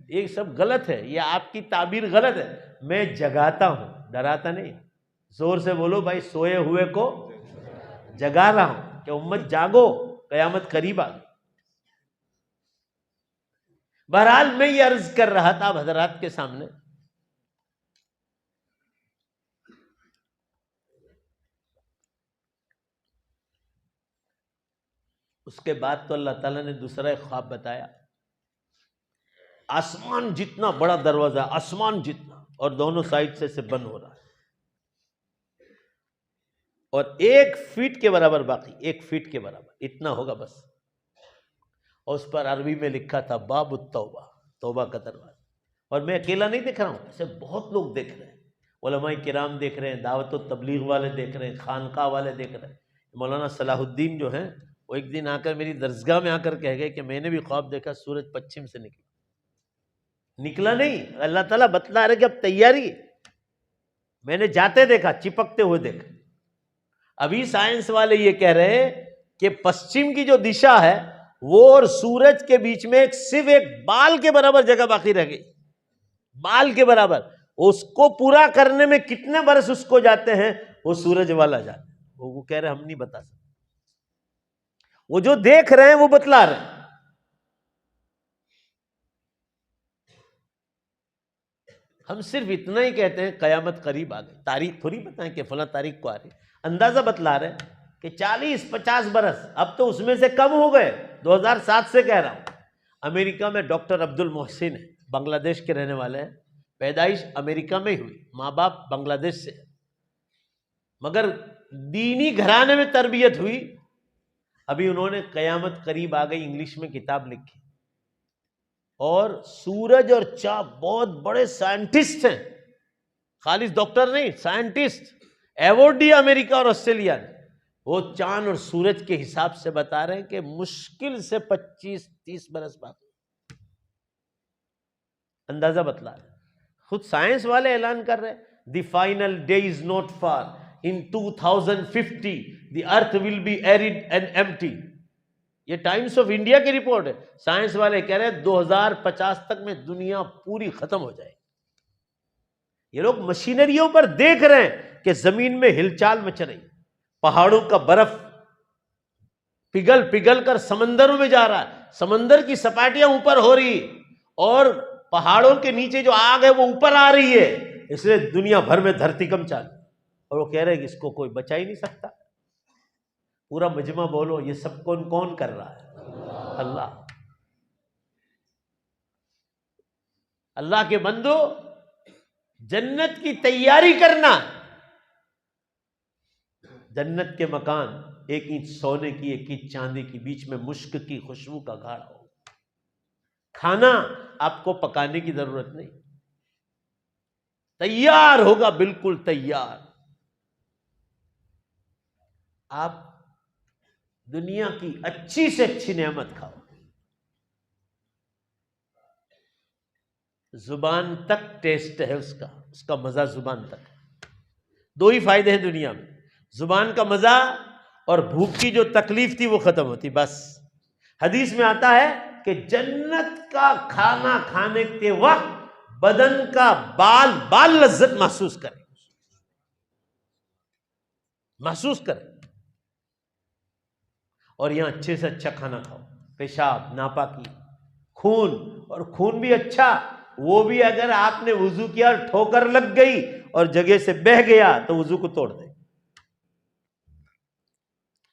ये सब गलत है, ये आपकी ताबीर गलत है। मैं जगाता हूं, डराता नहीं। जोर से बोलो भाई, सोए हुए को जगा रहा हूं कि उम्मत जागो, क़यामत करीब आ गई। बहरहाल मैं ये अर्ज कर रहा था हजरात के सामने, उसके बाद तो अल्लाह ताला ने दूसरा एक ख्वाब बताया। आसमान जितना बड़ा दरवाजा, आसमान जितना, और दोनों साइड से बंद हो रहा है, और 1 फीट के बराबर बाकी, 1 फीट के बराबर इतना होगा बस। और उस पर अरबी में लिखा था बाब तौबा, तौबा का दरवाजा। और मैं अकेला नहीं देख रहा हूं, ऐसे बहुत लोग देख रहे हैं, उलमाए किराम देख रहे हैं, दावत व तबलीग वाले देख रहे हैं, खानका वाले देख रहे हैं। मौलाना सलाहुद्दीन जो हैं वो एक दिन आकर मेरी दरसगाह में आकर कह गए कि मैंने भी ख्वाब देखा, सूरज पश्चिम से निकला नहीं, अल्लाह ताला बतला रहे कि अब तैयारी। मैंने जाते देखा, चिपकते हुए देखा। अभी साइंस वाले ये कह रहे हैं कि पश्चिम की जो दिशा है वो और सूरज के बीच में सिर्फ एक बाल के बराबर जगह बाकी रह गई, बाल के बराबर। उसको पूरा करने में कितने बरस उसको जाते हैं, वो सूरज वाला जाते हैं। वो कह रहे हम नहीं बता सकते, वो जो देख रहे हैं वो बतला रहे हैं। हम सिर्फ इतना ही कहते हैं कयामत करीब आ गई, तारीख थोड़ी बताएं कि फला तारीख को आ रही। अंदाजा बतला रहे हैं कि 40-50 बरस, अब तो उसमें से कम हो गए। 2007 से कह रहा हूं। अमेरिका में डॉक्टर अब्दुल मोहसिन है, बांग्लादेश के रहने वाले हैं, पैदाइश अमेरिका में हुई, माँ बाप बांग्लादेश से, मगर दीनी घराने में तरबियत हुई। अभी उन्होंने कयामत करीब आ गई इंग्लिश में किताब लिखी, और सूरज और चांद, बहुत बड़े साइंटिस्ट हैं, खाली डॉक्टर नहीं, साइंटिस्ट, अवार्ड दिया अमेरिका और ऑस्ट्रेलिया ने। वो चांद और सूरज के हिसाब से बता रहे हैं कि मुश्किल से 25-30 बरस बाकी, अंदाजा बतला रहे। खुद साइंस वाले ऐलान कर रहे हैं, the final day is not far, in 2050 the earth will be arid and empty. ये टाइम्स ऑफ इंडिया की रिपोर्ट है। साइंस वाले कह रहे हैं 2050 तक में दुनिया पूरी खत्म हो जाएगी। ये लोग मशीनरियों पर देख रहे हैं कि जमीन में हिलचाल मच रही, पहाड़ों का बर्फ पिघल पिघल कर समंदरों में जा रहा है, समंदर की सपाटियां ऊपर हो रही और पहाड़ों के नीचे जो आग है वो ऊपर आ रही है, इसलिए दुनिया भर में धरतीकंप चालू। और वो कह रहे हैं कि इसको कोई बचा ही नहीं सकता। पूरा मजमा बोलो, ये सब कौन कौन कर रहा है? अल्लाह। अल्लाह के बंदो, जन्नत की तैयारी करना। जन्नत के मकान 1 इंच सोने की, 1 इंच चांदी की, बीच में मुश्क की खुशबू का गाढ़ा हो। खाना आपको पकाने की जरूरत नहीं, तैयार होगा, बिल्कुल तैयार। आप दुनिया की अच्छी से अच्छी नेमत खाओ, जुबान तक टेस्ट है उसका, उसका मजा जुबान तक। 2 ही फायदे हैं दुनिया में, जुबान का मजा और भूख की जो तकलीफ थी वो खत्म होती बस। हदीस में आता है कि जन्नत का खाना खाने के वक्त बदन का बाल बाल लज्जत महसूस करे। और यहां अच्छे से अच्छा खाना खाओ, पेशाब, नापाकी, खून, और खून भी अच्छा, वो भी अगर आपने वुजू किया और ठोकर लग गई और जगह से बह गया तो वुजू को तोड़ दे।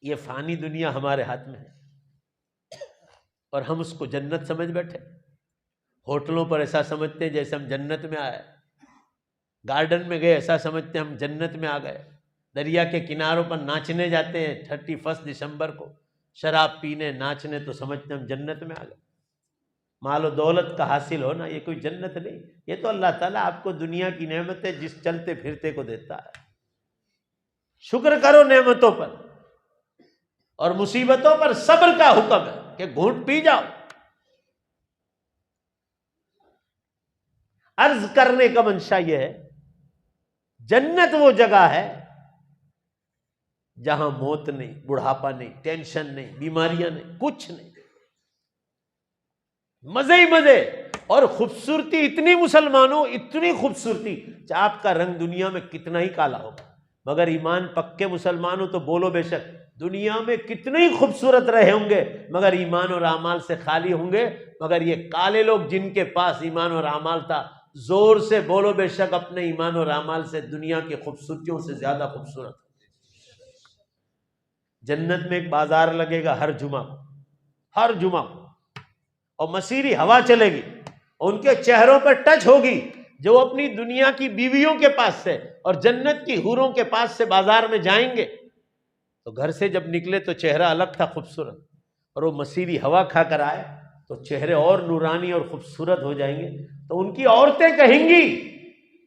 ये फानी दुनिया हमारे हाथ में है और हम उसको जन्नत समझ बैठे। होटलों पर ऐसा समझते हैं जैसे हम जन्नत में आए, गार्डन में गए ऐसा समझते हैं हम जन्नत में आ गए, दरिया के किनारों पर नाचने जाते हैं 31 दिसंबर को, शराब पीने नाचने, तो समझते हैं हम जन्नत में आ गए। मालो दौलत का हासिल होना ये कोई जन्नत नहीं, ये तो अल्लाह ताला आपको दुनिया की नेमतें जिस चलते फिरते को देता है। शुक्र करो नेमतों पर, और मुसीबतों पर सब्र का हुक्म है कि घूंट पी जाओ। अर्ज करने का मंशा यह है, जन्नत वो जगह है जहां मौत नहीं, बुढ़ापा नहीं, टेंशन नहीं, बीमारियां नहीं, कुछ नहीं, मजे ही मजे और खूबसूरती इतनी। मुसलमानों, इतनी खूबसूरती, आपका रंग दुनिया में कितना ही काला होगा, मगर ईमान पक्के मुसलमान हो तो बोलो बेशक, दुनिया में कितने ही खूबसूरत रहे होंगे मगर ईमान और आमाल से खाली होंगे। मगर ये काले लोग जिनके पास ईमान और आमाल था, जोर से बोलो बेशक अपने ईमान और आमाल से दुनिया की खूबसूरतियों से ज्यादा खूबसूरत। जन्नत में एक बाजार लगेगा हर जुमा को, और मसीरी हवा चलेगी, उनके चेहरों पर टच होगी जो अपनी दुनिया की बीवियों के पास से और जन्नत की हूरों के पास से बाजार में जाएंगे तो घर से जब निकले तो चेहरा अलग था, खूबसूरत, और वो मसीरी हवा खाकर आए तो चेहरे और नूरानी और खूबसूरत हो जाएंगे। तो उनकी औरतें कहेंगी,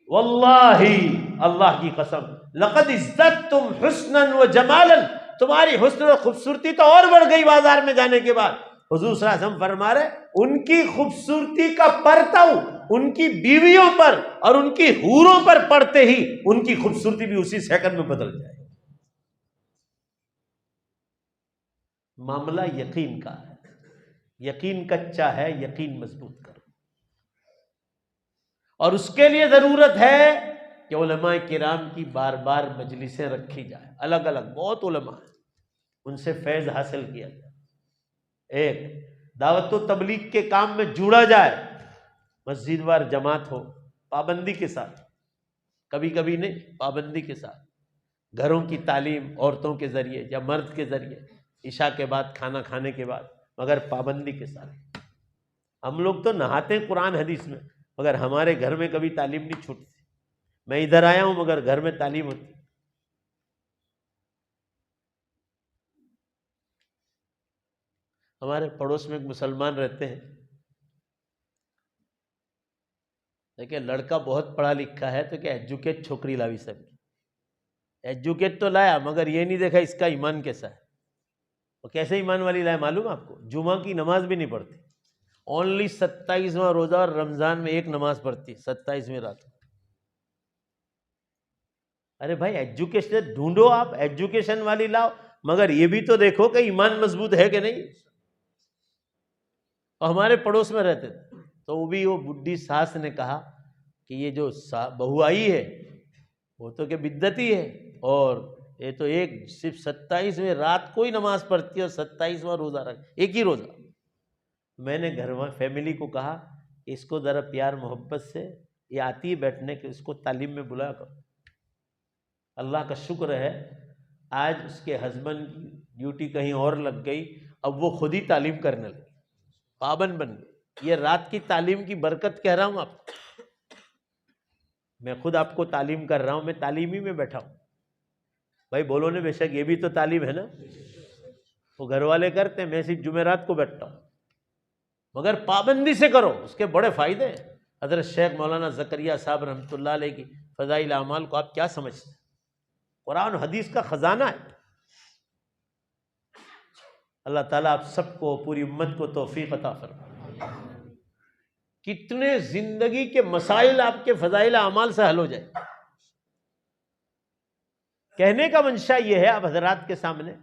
वल्लाही, अल्लाह की कसम, लक़द इज़्ज़तुम हुस्नन व जमालन, तुम्हारी हुस्न और खूबसूरती तो और बढ़ गई बाजार में जाने के बाद। हुजूर सल्लल्लाहु अलैहि वसल्लम फरमा रहे, उनकी खूबसूरती का परताव उनकी बीवियों पर और उनकी हूरों पर पड़ते ही उनकी खूबसूरती भी उसी सेकंड में बदल जाए। मामला यकीन का है, यकीन कच्चा है, यकीन मजबूत करो। और उसके लिए जरूरत है कि उलमाए किराम की बार बार मजलिसें रखी जाए, अलग अलग बहुत उलमा है, उनसे फैज हासिल किया जाए। एक, दावत व तबलीग के काम में जुड़ा जाए, मस्जिदवार जमात हो, पाबंदी के साथ, कभी कभी नहीं, पाबंदी के साथ। घरों की तालीम औरतों के जरिए या मर्द के जरिए, इशा के बाद, खाना खाने के बाद, मगर पाबंदी के साथ। हम लोग तो नहाते हैं कुरान हदीस में, मगर हमारे घर में कभी तालीम नहीं छूटती। मैं इधर आया हूं मगर घर में तालीम होती। हमारे पड़ोस में एक मुसलमान रहते हैं, देखिए लड़का बहुत पढ़ा लिखा है तो क्या एजुकेट छोकरी लावी सब, एजुकेट तो लाया मगर ये नहीं देखा इसका ईमान कैसा है। वो कैसे ईमान वाली लाया मालूम आपको? जुमा की नमाज भी नहीं पढ़ती, ओनली 27वां रोजा और रमजान में एक नमाज पढ़ती, 27वीं रात। अरे भाई एजुकेशन ढूंढो, आप एजुकेशन वाली लाओ, मगर ये भी तो देखो कि ईमान मजबूत है कि नहीं। और हमारे पड़ोस में रहते थे तो वो बुढ़ी सास ने कहा कि ये जो बहू आई है वो तो क्या बिद्दती है, और ये तो एक सिर्फ 27वें रात को ही नमाज पढ़ती है और 27वां रोज़ा रख, एक ही रोज़ा। मैंने घर में फैमिली को कहा कि इसको ज़रा प्यार मोहब्बत से, ये आती है बैठने के, इसको तालीम में बुला करो। अल्लाह का शुक्र है आज उसके हस्बैंड की ड्यूटी कहीं और लग गई, अब वो खुद ही तालीम करने लगी, पाबंद बन गई। ये रात की तालीम की बरकत कह रहा हूँ आपको, मैं खुद आपको तालीम कर रहा हूँ, मैं तालीमी में बैठा हूँ। भाई बोलो ने, बेशक ये भी तो तालीम है ना, वो घर वाले करते हैं, मैं सिर्फ जुमेरात को बैठता हूँ, मगर पाबंदी से करो, उसके बड़े फायदे हैं। हज़रत शेख मौलाना ज़करिया साहब रहमतुल्लाह अलैह की फ़ज़ाइल आमाल को आप क्या समझते हैं? कुरान हदीस का ख़जाना है। अल्लाह ताला आप सबको, पूरी उम्मत को तौफीक अता फरमाए। कितने जिंदगी के मसाइल आपके फ़ज़ाइल आमाल से हल हो जाए। कहने का मंशा ये है आप हजरात के सामने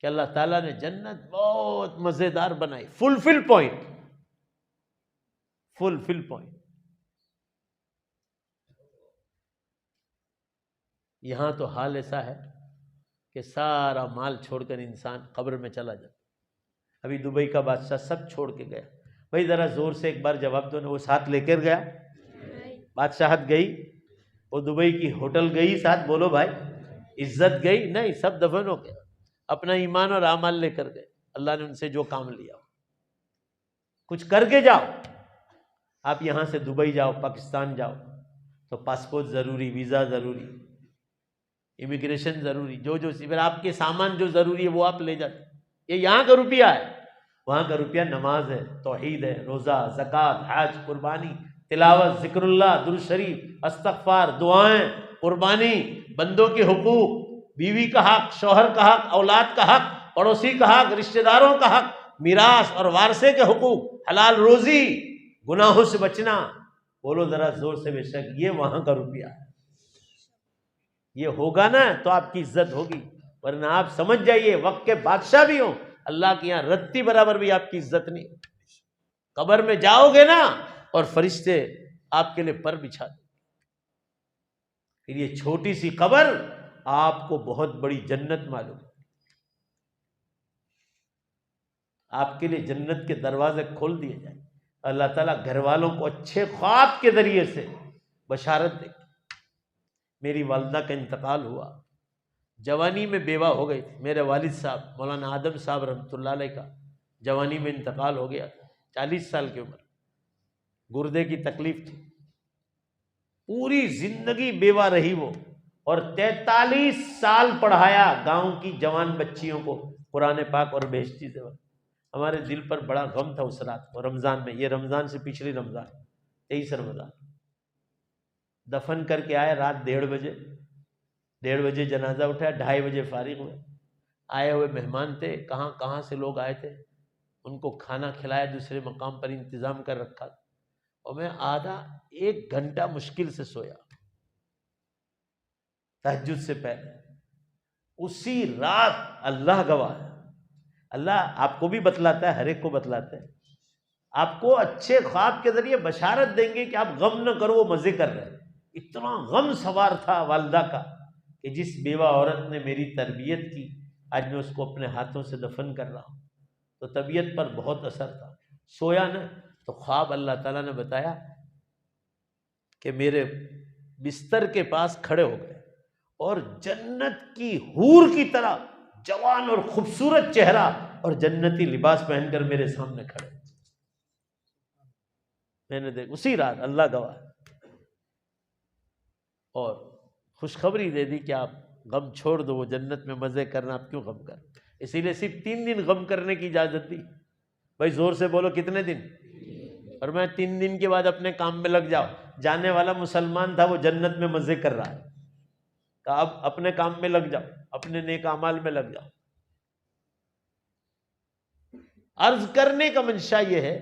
कि अल्लाह ताला ने जन्नत बहुत मजेदार बनाई, फुलफिल पॉइंट, फुलफिल पॉइंट। यहां तो हाल ऐसा है कि सारा माल छोड़कर इंसान कब्र में चला जाता। अभी दुबई का बादशाह सब छोड़ के गया। भाई जरा जोर से एक बार जवाब दो ना, वो साथ लेकर गया, बादशाहत गई, वो दुबई की होटल गई साथ, बोलो भाई, इज्जत गई? नहीं, सब दफन हो गया। अपना ईमान और आमाल लेकर गए। अल्लाह ने उनसे जो काम लिया कुछ करके जाओ। आप यहां से दुबई जाओ, पाकिस्तान जाओ तो पासपोर्ट जरूरी, वीजा जरूरी, इमिग्रेशन जरूरी, जो जो फिर आपके सामान जो जरूरी है वो आप ले जाते। ये यहाँ का रुपया है, वहाँ का रुपया नमाज है, तौहीद है, रोज़ा, ज़कात, हज, कुर्बानी, तिलावत, ज़िक्रुल्लाह, दुरूद शरीफ, इस्तग़फ़ार, दुआएं, कुर्बानी, बंदों के हुकूक, बीवी का हक, शौहर का हक, औलाद का हक, पड़ोसी का हक, रिश्तेदारों का हक, मिरास और वारसे के हुकूक, हलाल रोज़ी, गुनाहों से बचना। बोलो ज़रा ज़ोर से बेशक, ये वहाँ का रुपया है। ये होगा ना तो आपकी इज्जत होगी, वरना आप समझ जाइए वक्त के बादशाह भी हो, अल्लाह के यहाँ रत्ती बराबर भी आपकी इज्जत नहीं। कब्र में जाओगे ना और फरिश्ते आपके लिए पर बिछा देंगे। फिर ये छोटी सी कब्र आपको बहुत बड़ी जन्नत मालूम, आपके लिए जन्नत के दरवाजे खोल दिए जाए। अल्लाह ताला घर वालों को अच्छे ख्वाब के जरिए से बशारत दे। मेरी वालिदा का इंतकाल हुआ, जवानी में बेवा हो गई थी। मेरे वालिद साहब मौलाना आदम साहब रहमतुल्लाह अलैह का जवानी में इंतकाल हो गया, 40 साल की उम्र, गुर्दे की तकलीफ थी। पूरी जिंदगी बेवा रही वो, और 43 साल पढ़ाया गांव की जवान बच्चियों को कुरान पाक और बेहश्ती से। हमारे दिल पर बड़ा गम था उस रात को, रमज़ान में, ये रमज़ान से पिछली रमज़ान, 23 रमज़ान। दफन करके आए रात 1:30 बजे जनाजा उठाया, 2:30 बजे फारिग हुए। आए हुए मेहमान थे, कहाँ कहाँ से लोग आए थे, उनको खाना खिलाया, दूसरे मकाम पर इंतज़ाम कर रखा, और मैं आधा 1 घंटा मुश्किल से सोया तहज्जुद से पहले। उसी रात, अल्लाह गवाह है, अल्लाह आपको भी बतलाता है, हर एक को बतलाता है, आपको अच्छे ख्वाब के जरिए बशारत देंगे कि आप गम न करो, वो मजे कर रहे हैं। इतना गम सवार था वालदा का कि जिस बेवा औरत ने मेरी तरबियत की, आज मैं उसको अपने हाथों से दफन कर रहा हूँ, तो तबीयत पर बहुत असर था। सोया न तो ख्वाब अल्लाह ताला ने बताया कि मेरे बिस्तर के पास खड़े हो गए और जन्नत की हूर की तरह जवान और खूबसूरत चेहरा और जन्नती लिबास पहनकर मेरे सामने खड़े। मैंने देख उसी रात, अल्लाह गवाह, और खुशखबरी दे दी कि आप गम छोड़ दो, वो जन्नत में मजे करना, आप क्यों गम कर। इसीलिए सिर्फ 3 दिन गम करने की इजाजत दी। भाई जोर से बोलो, कितने दिन? और मैं 3 दिन के बाद अपने काम में लग जाओ। जाने वाला मुसलमान था, वो जन्नत में मजे कर रहा है, कहा अब अपने काम में लग जाओ, अपने नेक अमाल में लग जाओ। अर्ज करने का मंशा ये है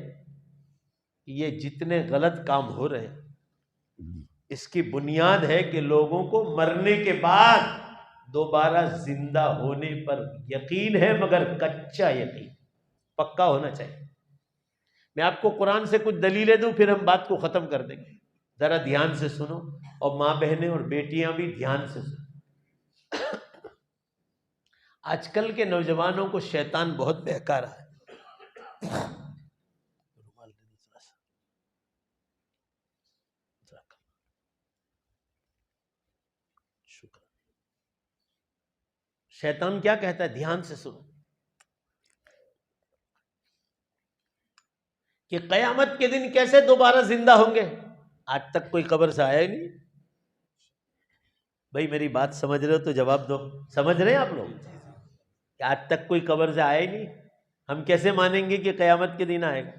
कि ये जितने गलत काम हो रहे हैं, इसकी बुनियाद है कि लोगों को मरने के बाद दोबारा जिंदा होने पर यकीन है, मगर कच्चा यकीन, पक्का होना चाहिए। मैं आपको कुरान से कुछ दलीलें दूं, फिर हम बात को खत्म कर देंगे। जरा ध्यान से सुनो, और माँ बहनें और बेटियां भी ध्यान से सुनो। आजकल के नौजवानों को शैतान बहुत बहका रहा है। शैतान क्या कहता है, ध्यान से सुनो, कि कयामत के दिन कैसे दोबारा जिंदा होंगे। आज तक कोई कब्र से आया ही नहीं। भाई मेरी बात समझ रहे हो तो जवाब दो, समझ रहे हैं आप लोग? कि आज तक कोई कब्र से आया ही नहीं, हम कैसे मानेंगे कि कयामत के दिन आएगा?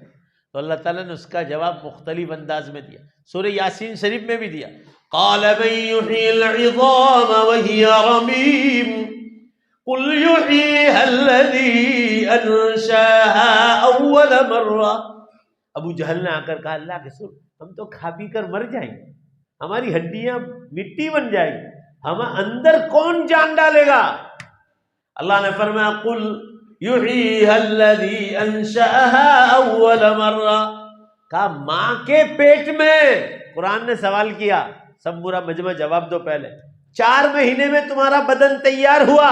तो अल्लाह ताला ने उसका जवाब मुख्तलिफ अंदाज में दिया, सूरह यासीन शरीफ में भी दिया। क़ाल मन युहील इज़ाम वहिय रमीम कुल युहीहल्लज़ी अंशअहा अव्वल मर्रा। अबू जहल ने आकर कहा, अल्लाह के रसूल, हम तो खा पी कर मर जाएंगे, हमारी हड्डियां मिट्टी बन जाएगी, हम अंदर कौन जान डालेगा? अल्लाह ने फरमाया, कुल युहीहल्लज़ी अंशअहा अव्वल मर्रा। कहा मां के पेट में, कुरान ने सवाल किया, सब पूरा मजमा जवाब दो पहले। 4 महीने में तुम्हारा बदन तैयार हुआ,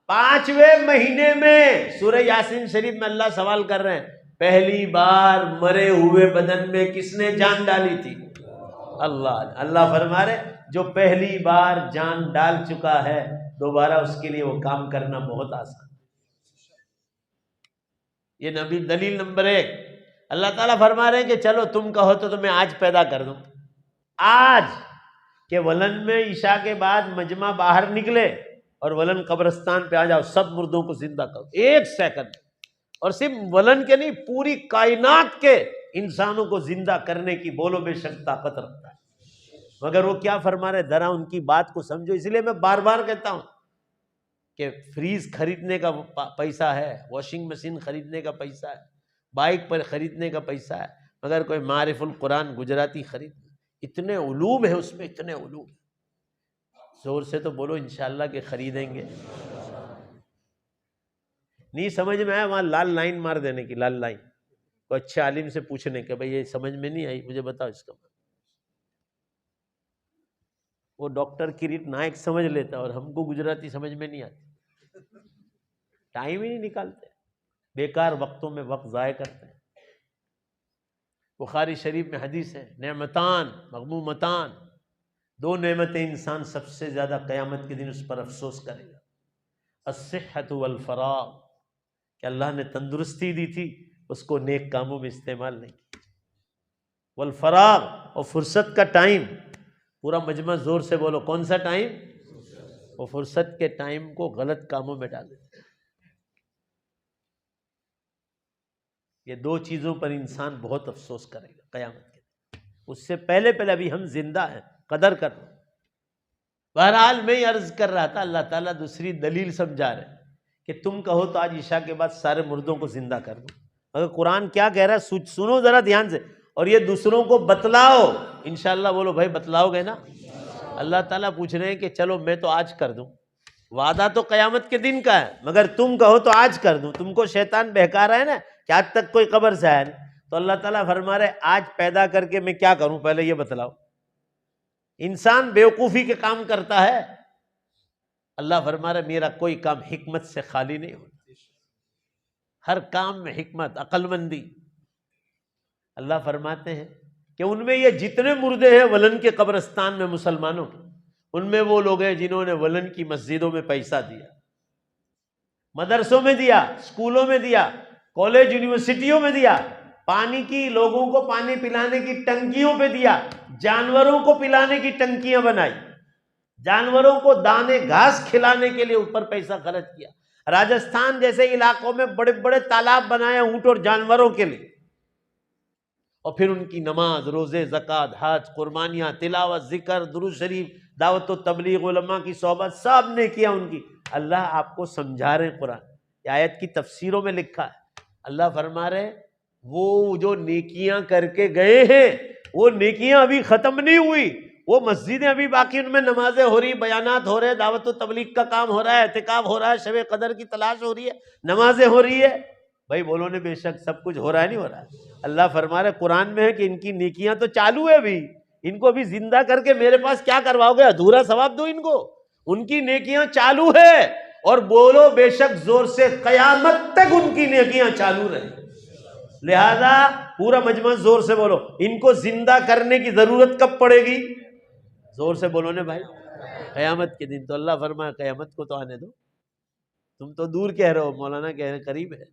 5वें महीने में, सूरह यासीन शरीफ में अल्लाह सवाल कर रहे हैं, पहली बार मरे हुए बदन में किसने जान डाली थी? अल्लाह। अल्लाह फरमा रहे, जो पहली बार जान डाल चुका है, दोबारा उसके लिए वो काम करना बहुत आसान। ये नबी दलील नंबर 1। अल्लाह ताला फरमा रहे हैं कि चलो तुम कहो तो मैं आज पैदा कर दूं। आज के वलन में ईशा के बाद मजमा बाहर निकले और वलन कब्रिस्तान पे आ जाओ, सब मुर्दों को जिंदा करो 1 सेकंड। और सिर्फ वलन के नहीं, पूरी कायनात के इंसानों को जिंदा करने की बोलो बेशक ताकत रखता है। मगर वो क्या फरमा रहे, जरा उनकी बात को समझो। इसलिए मैं बार बार कहता हूं कि फ्रीज खरीदने का पैसा है, वॉशिंग मशीन खरीदने का पैसा है, बाइक पर खरीदने का पैसा है, मगर कोई मारिफुल कुरान गुजराती खरीद, इतने उलूम है उसमें, इतने उलूम। जोर से तो बोलो इंशाअल्लाह के खरीदेंगे। नहीं समझ में आया, वहां लाल लाइन मार देने की, लाल लाइन, कोई अच्छे आलिम से पूछने के, भाई ये समझ में नहीं आई, मुझे बताओ इसका। वो डॉक्टर किरीट नायक समझ लेता और हमको गुजराती समझ में नहीं आती, टाइम ही नहीं निकालते, बेकार वक्तों में वक्त ज़ाय करते हैं। बुखारी शरीफ में हदीस है, नेमतान मगमूमतान, 2 नेमतें इंसान सबसे ज़्यादा क़यामत के दिन उस पर अफसोस करेगा। अस्सिहत वल फराग, कि अल्लाह ने तंदुरुस्ती दी थी, उसको नेक कामों में इस्तेमाल नहीं किया। वल फराग, और फुर्सत का टाइम। पूरा मजमा जोर से बोलो, कौन सा टाइम? वो फुर्सत के टाइम को गलत कामों में डाल देते। ये 2 चीज़ों पर इंसान बहुत अफसोस करेगा क़यामत के दिन। उससे पहले पहले अभी हम जिंदा हैं, कदर कर। बहरहाल मैं अर्ज कर रहा था, अल्लाह ताला दूसरी दलील समझा रहे कि तुम कहो तो आज ईशा के बाद सारे मुर्दों को जिंदा कर दो। अगर कुरान क्या कह रहा है सुनो जरा ध्यान से, और ये दूसरों को बतलाओ। इंशाअल्लाह बोलो भाई, बतलाओगे ना? अल्लाह ताला पूछ रहे हैं कि चलो मैं तो आज कर दूं, वादा तो कयामत के दिन का है, मगर तुम कहो तो आज कर दूं। तुमको शैतान बहका रहा है ना कि आज तक कोई कब्र से आया नहीं, तो अल्लाह ताला फरमा रहे आज पैदा करके मैं क्या करूं, पहले ये बतलाओ। इंसान बेवकूफ़ी के काम करता है, अल्लाह फरमा रहे मेरा कोई काम हिकमत से खाली नहीं होता, हर काम में हिकमत, अक्लमंदी। अल्लाह फरमाते हैं कि उनमें ये जितने मुर्दे हैं वलन के कब्रिस्तान में मुसलमानों के, उनमें वो लोग हैं जिन्होंने वलन की मस्जिदों में पैसा दिया, मदरसों में दिया, स्कूलों में दिया, कॉलेज यूनिवर्सिटियों में दिया, पानी की, लोगों को पानी पिलाने की टंकियों पे दिया, जानवरों को पिलाने की टंकियां बनाई, जानवरों को दाने घास खिलाने के लिए ऊपर पैसा खर्च किया। राजस्थान जैसे इलाकों में बड़े बड़े तालाब बनाए ऊंट और जानवरों के लिए, और फिर उनकी नमाज, रोजे, ज़कात, हज, कुर्बानियाँ, तिलावत, जिक्र, दुरूद शरीफ, दावत व तबलीग, उलमा की सोहबत, सब ने किया उनकी। अल्लाह आपको समझा रहे हैं, कुरान आयत की तफसीरों में लिखा है। अल्लाह फरमा रहे वो जो नेकियां करके गए हैं वो नेकियां अभी खत्म नहीं हुई, वो मस्जिदें अभी बाकी, उनमें नमाजें हो रही, बयानात हो रहे, दावत व तबलीग का काम हो रहा है, एतिकाफ हो रहा है, शब कदर की तलाश हो रही है, नमाजें हो रही है, भाई बोलो ने बेशक सब कुछ हो रहा है, नहीं हो रहा है? अल्लाह फरमा रहे कुरान में है कि इनकी नेकियां तो चालू है अभी, इनको भी जिंदा करके मेरे पास क्या करवाओगे, अधूरा सवाब दो इनको। उनकी नेकियां चालू है, और बोलो बेशक जोर से, कयामत तक उनकी नेकियां चालू रहे। लिहाजा पूरा मजमा जोर से बोलो, इनको जिंदा करने की जरूरत कब पड़ेगी? जोर से बोलो ने भाई, कयामत के दिन। तो अल्लाह फरमाया कयामत को तो आने दो, तुम तो दूर कह रहे हो, मौलाना कह रहे करीब है।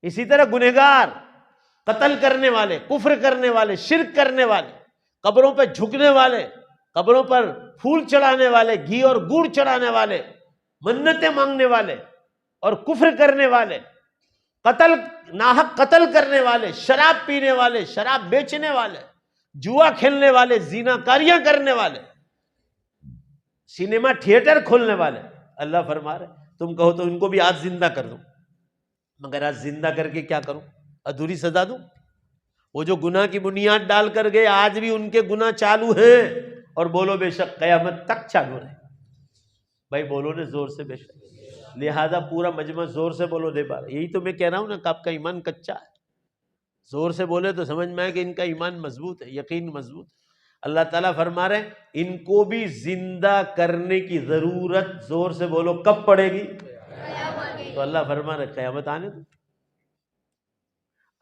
इसी तरह गुनहगार, कत्ल करने वाले, कुफ्र करने वाले, शिर्क करने वाले, कब्रों पर झुकने वाले, कब्रों पर फूल चढ़ाने वाले, घी और गुड़ चढ़ाने वाले, मन्नतें मांगने वाले और कुफ्र करने वाले, कत्ल, नाहक कत्ल करने वाले, शराब पीने वाले, शराब बेचने वाले, जुआ खेलने वाले, ज़िनाकारियां करने वाले, सिनेमा थिएटर खोलने वाले, अल्लाह फरमा रहे तुम कहो तो इनको भी आज जिंदा कर दूं, मगर आज जिंदा करके क्या करूं? अधूरी सजा दूं? वो जो गुनाह की बुनियाद डाल कर गए आज भी उनके गुनाह चालू हैं, और बोलो बेशक कयामत तक चालू रहे। भाई बोलो ने जोर से बेशक। लिहाजा पूरा मजमा जोर से बोलो दे बार। यही तो मैं कह रहा हूं ना कि आपका ईमान कच्चा है। जोर से बोले तो समझ में आए कि इनका ईमान मजबूत है, यकीन मजबूत है। अल्लाह ताला फरमा रहे इनको भी जिंदा करने की जरूरत, जोर से बोलो, कब पड़ेगी? तो अल्लाह फरमा रहे कयामत आने दो।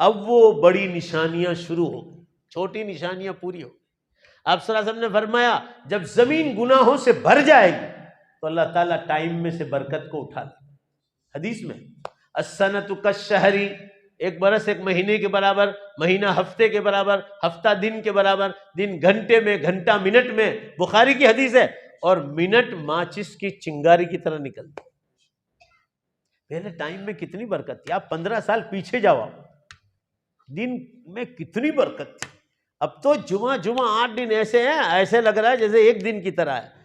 अब वो बड़ी निशानियां शुरू हो गई, छोटी निशानियां पूरी हो। आप सल्लल्लाहु अलैहि वसल्लम ने फरमाया जब जमीन गुनाहों से भर जाएगी तो अल्लाह ताला टाइम में से बरकत को उठा ले। हदीस में अस्सनतु कश्शहरी, एक बरस एक महीने के बराबर, महीना हफ्ते के बराबर, हफ्ता दिन के बराबर, दिन घंटे में, घंटा मिनट में, बुखारी की हदीस है। और मिनट माचिस की चिंगारी की तरह निकलती। पहले टाइम में कितनी बरकत थी, आप 15 साल पीछे जाओ, दिन में कितनी बरकत थी। अब तो जुमा 8 दिन ऐसे हैं, ऐसे लग रहा है जैसे एक दिन की तरह है।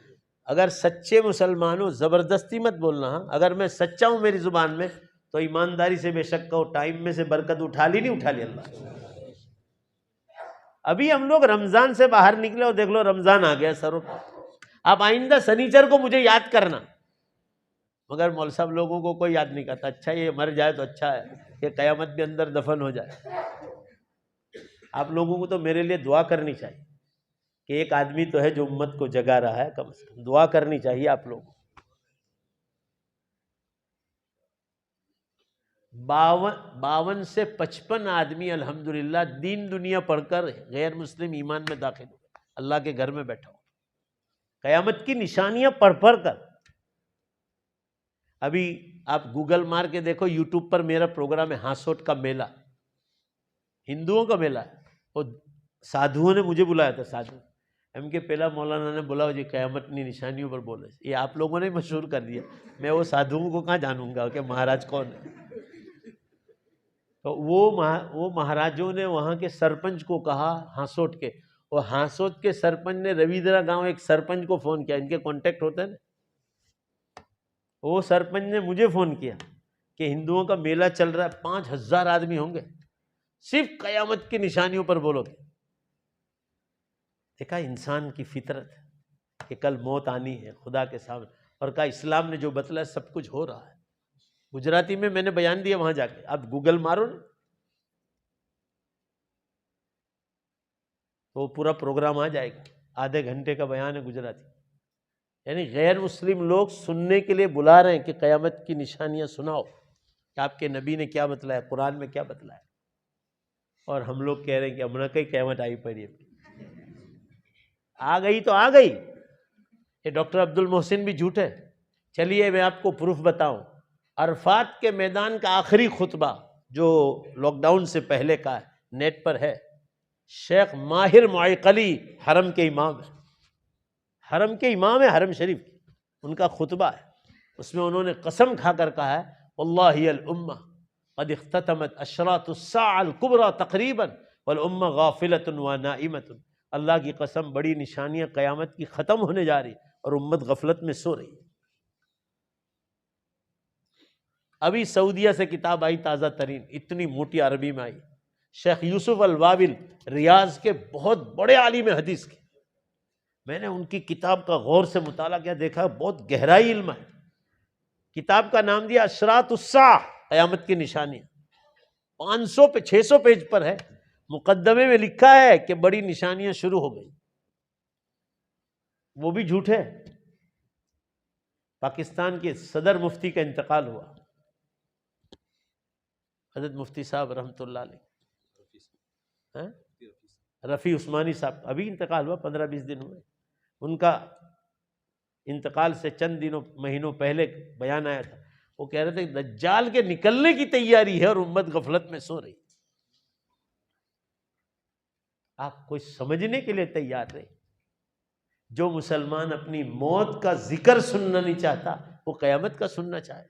अगर सच्चे मुसलमानों, जबरदस्ती मत बोलना, अगर मैं सच्चा हूं मेरी जुबान में, तो ईमानदारी से बेशक कहो टाइम में से बरकत उठा ली, नहीं उठा ली अल्लाह? अभी हम लोग रमजान से बाहर निकले और देख लो रमजान आ गया सरों पर। आप आइंदा शनिचर को मुझे याद करना, मगर मौलवी साहब लोगों को कोई याद नहीं करता। अच्छा ये मर जाए तो अच्छा है, ये कयामत भी अंदर दफन हो जाए। आप लोगों को तो मेरे लिए दुआ करनी चाहिए कि एक आदमी तो है जो उम्मत को जगा रहा है, कम से कम दुआ करनी चाहिए आप लोगों को। 52 से 55 आदमी अल्हम्दुलिल्लाह दीन दुनिया पढ़कर गैर मुस्लिम ईमान में दाखिल हो, अल्लाह के घर में बैठा हो, कयामत की निशानियां पढ़ पढ़ कर। अभी आप गूगल मार के देखो, यूट्यूब पर मेरा प्रोग्राम है हांसोट का मेला, हिंदुओं का मेला है। वो साधुओं ने मुझे बुलाया था, साधु एम के पहला मौलाना ने बोला जी कयामत की निशानियों पर बोले। ये आप लोगों ने मशहूर कर दिया, मैं वो साधुओं को कहाँ जानूंगा कि महाराज कौन है। तो वो महाराजों ने वहाँ के सरपंच को कहा, हांसोट के, और हांसोट के सरपंच ने रविंद्रा गांव एक सरपंच को फ़ोन किया, इनके कांटेक्ट होते हैं ना, वो सरपंच ने मुझे फ़ोन किया कि हिंदुओं का मेला चल रहा है, 5000 आदमी होंगे, सिर्फ कयामत की निशानियों पर बोलोगे। देखा इंसान की फितरत है कि कल मौत आनी है खुदा के सामने, और कहा इस्लाम ने जो बतलाया सब कुछ हो रहा है। गुजराती में मैंने बयान दिया, वहां जाके आप गूगल मारो ना तो पूरा प्रोग्राम आ जाएगा। आधे घंटे का बयान है गुजराती। यानी गैर मुस्लिम लोग सुनने के लिए बुला रहे हैं कि कयामत की निशानियां सुनाओ कि आपके नबी ने क्या बतलाया, कुरान में क्या बतलाया। और हम लोग कह रहे हैं कि हमने कहीं कयामत आई पड़ी है, आ गई तो आ गई। ये डॉक्टर अब्दुल मोहसिन भी झूठे। चलिए मैं आपको प्रूफ बताऊं, अरफात के मैदान का आखिरी खुतबा जो लॉकडाउन से पहले का है, नेट पर है, शेख माहिर मुअक्कली हरम के इमाम है, हरम के इमाम है, हरम शरीफ की, उनका खुतबा है। उसमें उन्होंने कसम खाकर कहा है वल्लाहि अल उम्मा क़द इख्ततमत अशरातुस्साअ अल कुबरा तक़रीबन वल उम्मा गाफिलतुन व नाइमतुन। अल्लाह की कसम, बड़ी निशानियां क़यामत की ख़त्म होने जा रही और उम्मत गफलत में सो रही। अभी सऊदिया से किताब आई ताज़ा तरीन, इतनी मोटी अरबी में आई, शेख यूसुफ अल वाबिल रियाज के बहुत बड़े आलिम हदीस के। मैंने उनकी किताब का गौर से मुताला किया, देखा बहुत गहराई इल्म है। किताब का नाम दिया अशरातुस्साह, क़यामत की निशानियां। 500 पे 600 पेज पर है। मुकद्दमे में लिखा है कि बड़ी निशानियां शुरू हो गई। वो भी झूठ है। पाकिस्तान के सदर मुफ्ती का इंतकाल हुआ, हजरत मुफ्ती साहब रहमतुल्लाह अलैह, रफ़ी उस्मानी साहब, अभी इंतकाल हुआ, 15-20 दिन हुए। उनका इंतकाल से चंद दिनों महीनों पहले बयान आया था। वो कह रहे थे दज्जाल के निकलने की तैयारी है और उम्मत गफलत में सो रही। आप कोई समझने के लिए तैयार रहे। जो मुसलमान अपनी मौत का जिक्र सुनना नहीं चाहता, वो क़यामत का सुनना चाहे।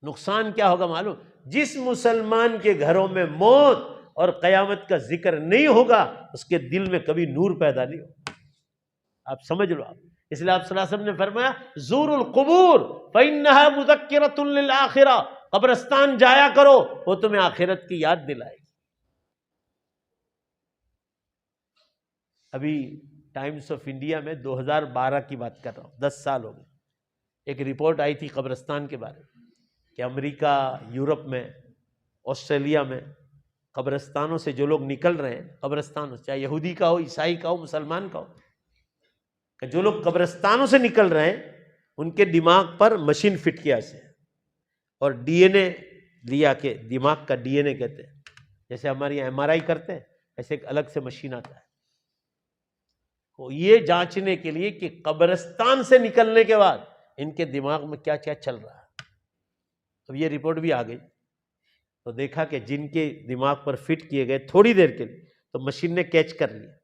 नुकसान क्या होगा मालूम? जिस मुसलमान के घरों में मौत और क़यामत का जिक्र नहीं होगा, उसके दिल में कभी नूर पैदा नहीं होगा। आप समझ लो। आप इसलिए आप सल्लल्लाहु अलैहि वसल्लम ने फरमाया ज़ूरुल क़ुबूर फ़इन्नहा मुज़क्किरतुन लिल आखिरा, कब्रिस्तान जाया करो, वो तुम्हें आखिरत की याद दिलाएगी। अभी टाइम्स ऑफ इंडिया में 2012 की बात कर रहा हूँ, 10 साल हो गए, एक रिपोर्ट आई थी कब्रिस्तान के बारे में कि अमेरिका, यूरोप में, ऑस्ट्रेलिया में कब्रिस्तानों से जो लोग निकल रहे हैं, कब्रिस्तानों से, चाहे यहूदी का हो, ईसाई का हो, मुसलमान का हो, कि जो लोग कब्रिस्तानों से निकल रहे हैं उनके दिमाग पर मशीन फिट किया से और डीएनए लिया के, दिमाग का डीएनए कहते हैं, जैसे हमारे यहाँ एमआरआई करते हैं, ऐसे एक अलग से मशीन आता है। तो ये जांचने के लिए कि कब्रिस्तान से निकलने के बाद इनके दिमाग में क्या क्या चल रहा है। अब ये रिपोर्ट भी आ गई तो देखा कि जिनके दिमाग पर फिट किए गए थोड़ी देर के लिए, तो मशीन ने कैच कर लिया,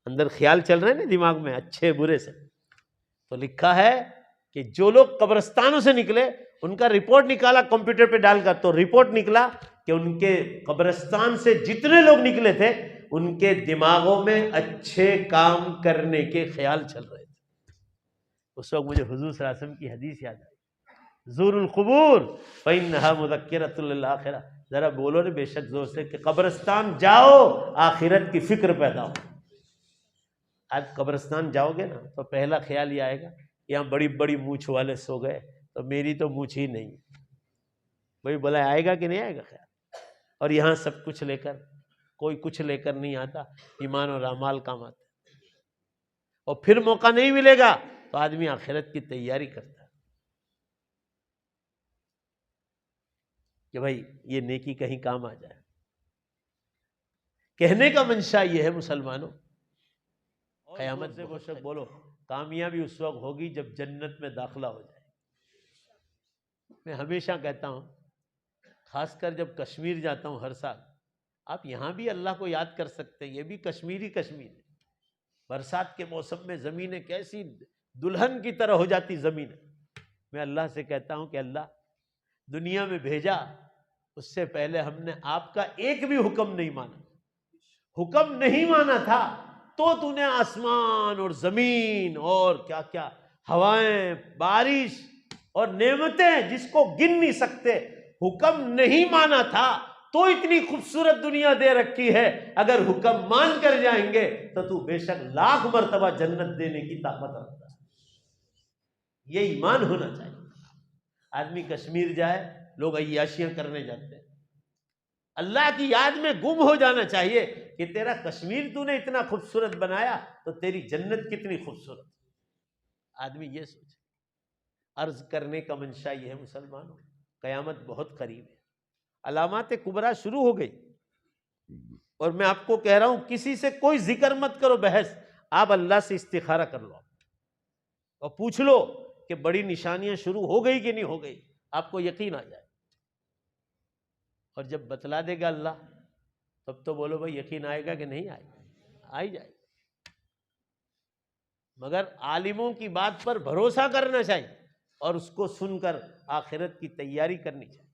अंदर ख्याल चल रहे हैं ना दिमाग में अच्छे बुरे से। तो लिखा है कि जो लोग कब्रिस्तानों से निकले उनका रिपोर्ट निकाला कंप्यूटर पे डालकर, तो रिपोर्ट निकला कि उनके कब्रिस्तान से जितने लोग निकले थे उनके दिमागों में अच्छे काम करने के ख्याल चल रहे थे। उस वक्त मुझे हुजूर सल्लल्लाहु अलैहि वसल्लम की हदीस याद आई, ज़ूरुल क़ुबूर फ़इन्नहा मुज़क्किरतुन लिल आखिरा। जरा बोलो ने बेशक जोर से कि कब्रिस्तान जाओ, आखिरत की फिक्र पैदा हो। आज कब्रिस्तान जाओगे ना तो पहला ख्याल ये आएगा, यहाँ बड़ी बड़ी मूछ वाले सो गए तो मेरी तो मूछ ही नहीं। भाई बोला आएगा कि नहीं आएगा ख्याल? और यहाँ सब कुछ लेकर कोई कुछ लेकर नहीं आता, ईमान और अमाल काम आते। और फिर मौका नहीं मिलेगा तो आदमी आखिरत की तैयारी करता है कि भाई ये नेकी कहीं काम आ जाए। कहने का मंशा ये है मुसलमानों, क़यामत से वो बोलो कामयाबी उस वक्त होगी जब जन्नत में दाखिला हो जाए। मैं हमेशा कहता हूँ, खासकर जब कश्मीर जाता हूँ हर साल, आप यहाँ भी अल्लाह को याद कर सकते हैं, ये भी कश्मीर है। बरसात के मौसम में ज़मीनें कैसी दुल्हन की तरह हो जाती ज़मीन। मैं अल्लाह से कहता हूँ कि अल्लाह, दुनिया में भेजा उससे पहले हमने आपका एक भी हुक्म नहीं माना, हुक्म नहीं माना था तो तूने आसमान और ज़मीन और क्या क्या हवाएं, बारिश और नेमतें जिसको गिन नहीं सकते, हुक्म नहीं माना था तो इतनी खूबसूरत दुनिया दे रखी है। अगर हुक्म मान कर जाएंगे तो तू बेशक लाख मर्तबा जन्नत देने की ताकत रखता है। ये ईमान होना चाहिए। आदमी कश्मीर जाए, लोग अय्याशियां करने जाते हैं, अल्लाह की याद में गुम हो जाना चाहिए कि तेरा कश्मीर तूने इतना खूबसूरत बनाया तो तेरी जन्नत कितनी खूबसूरत। आदमी ये सोचे। अर्ज करने का मंशा ये है मुसलमानों, क़यामत बहुत करीब है, अलामात कुबरा शुरू हो गई। और मैं आपको कह रहा हूं किसी से कोई जिक्र मत करो, बहस, आप अल्लाह से इस्तिखारा कर लो और पूछ लो कि बड़ी निशानियां शुरू हो गई कि नहीं हो गई, आपको यकीन आ जाए। और जब बतला देगा अल्लाह तब तो बोलो भाई यकीन आएगा कि नहीं आएगा, आ ही जाएगा। मगर आलिमों की बात पर भरोसा करना चाहिए और उसको सुनकर आखिरत की तैयारी करनी चाहिए।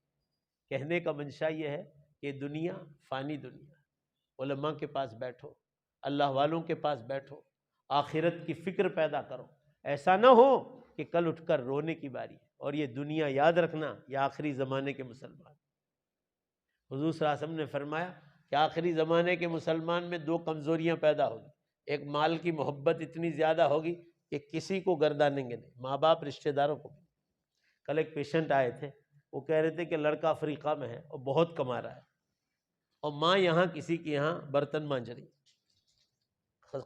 कहने का मंशा ये है कि दुनिया फ़ानी दुनिया, उलमा के पास बैठो, अल्लाह वालों के पास बैठो, आखिरत की फ़िक्र पैदा करो। ऐसा ना हो कि कल उठकर रोने की बारी। और ये दुनिया याद रखना, ये आखिरी ज़माने के मुसलमान। हुज़ूर सल्लल्लाहु अलैहि वसल्लम ने फरमाया कि आखिरी ज़माने के मुसलमान में दो कमज़ोरियाँ पैदा होगी। एक, माल की मोहब्बत इतनी ज़्यादा होगी कि किसी को गर्दानेंगे नहीं, माँ बाप रिश्तेदारों को भी। कल एक पेशेंट आए थे, वो कह रहे थे कि लड़का अफ्रीका में है और बहुत कमा रहा है और माँ यहाँ किसी के यहाँ बर्तन मांझ रही।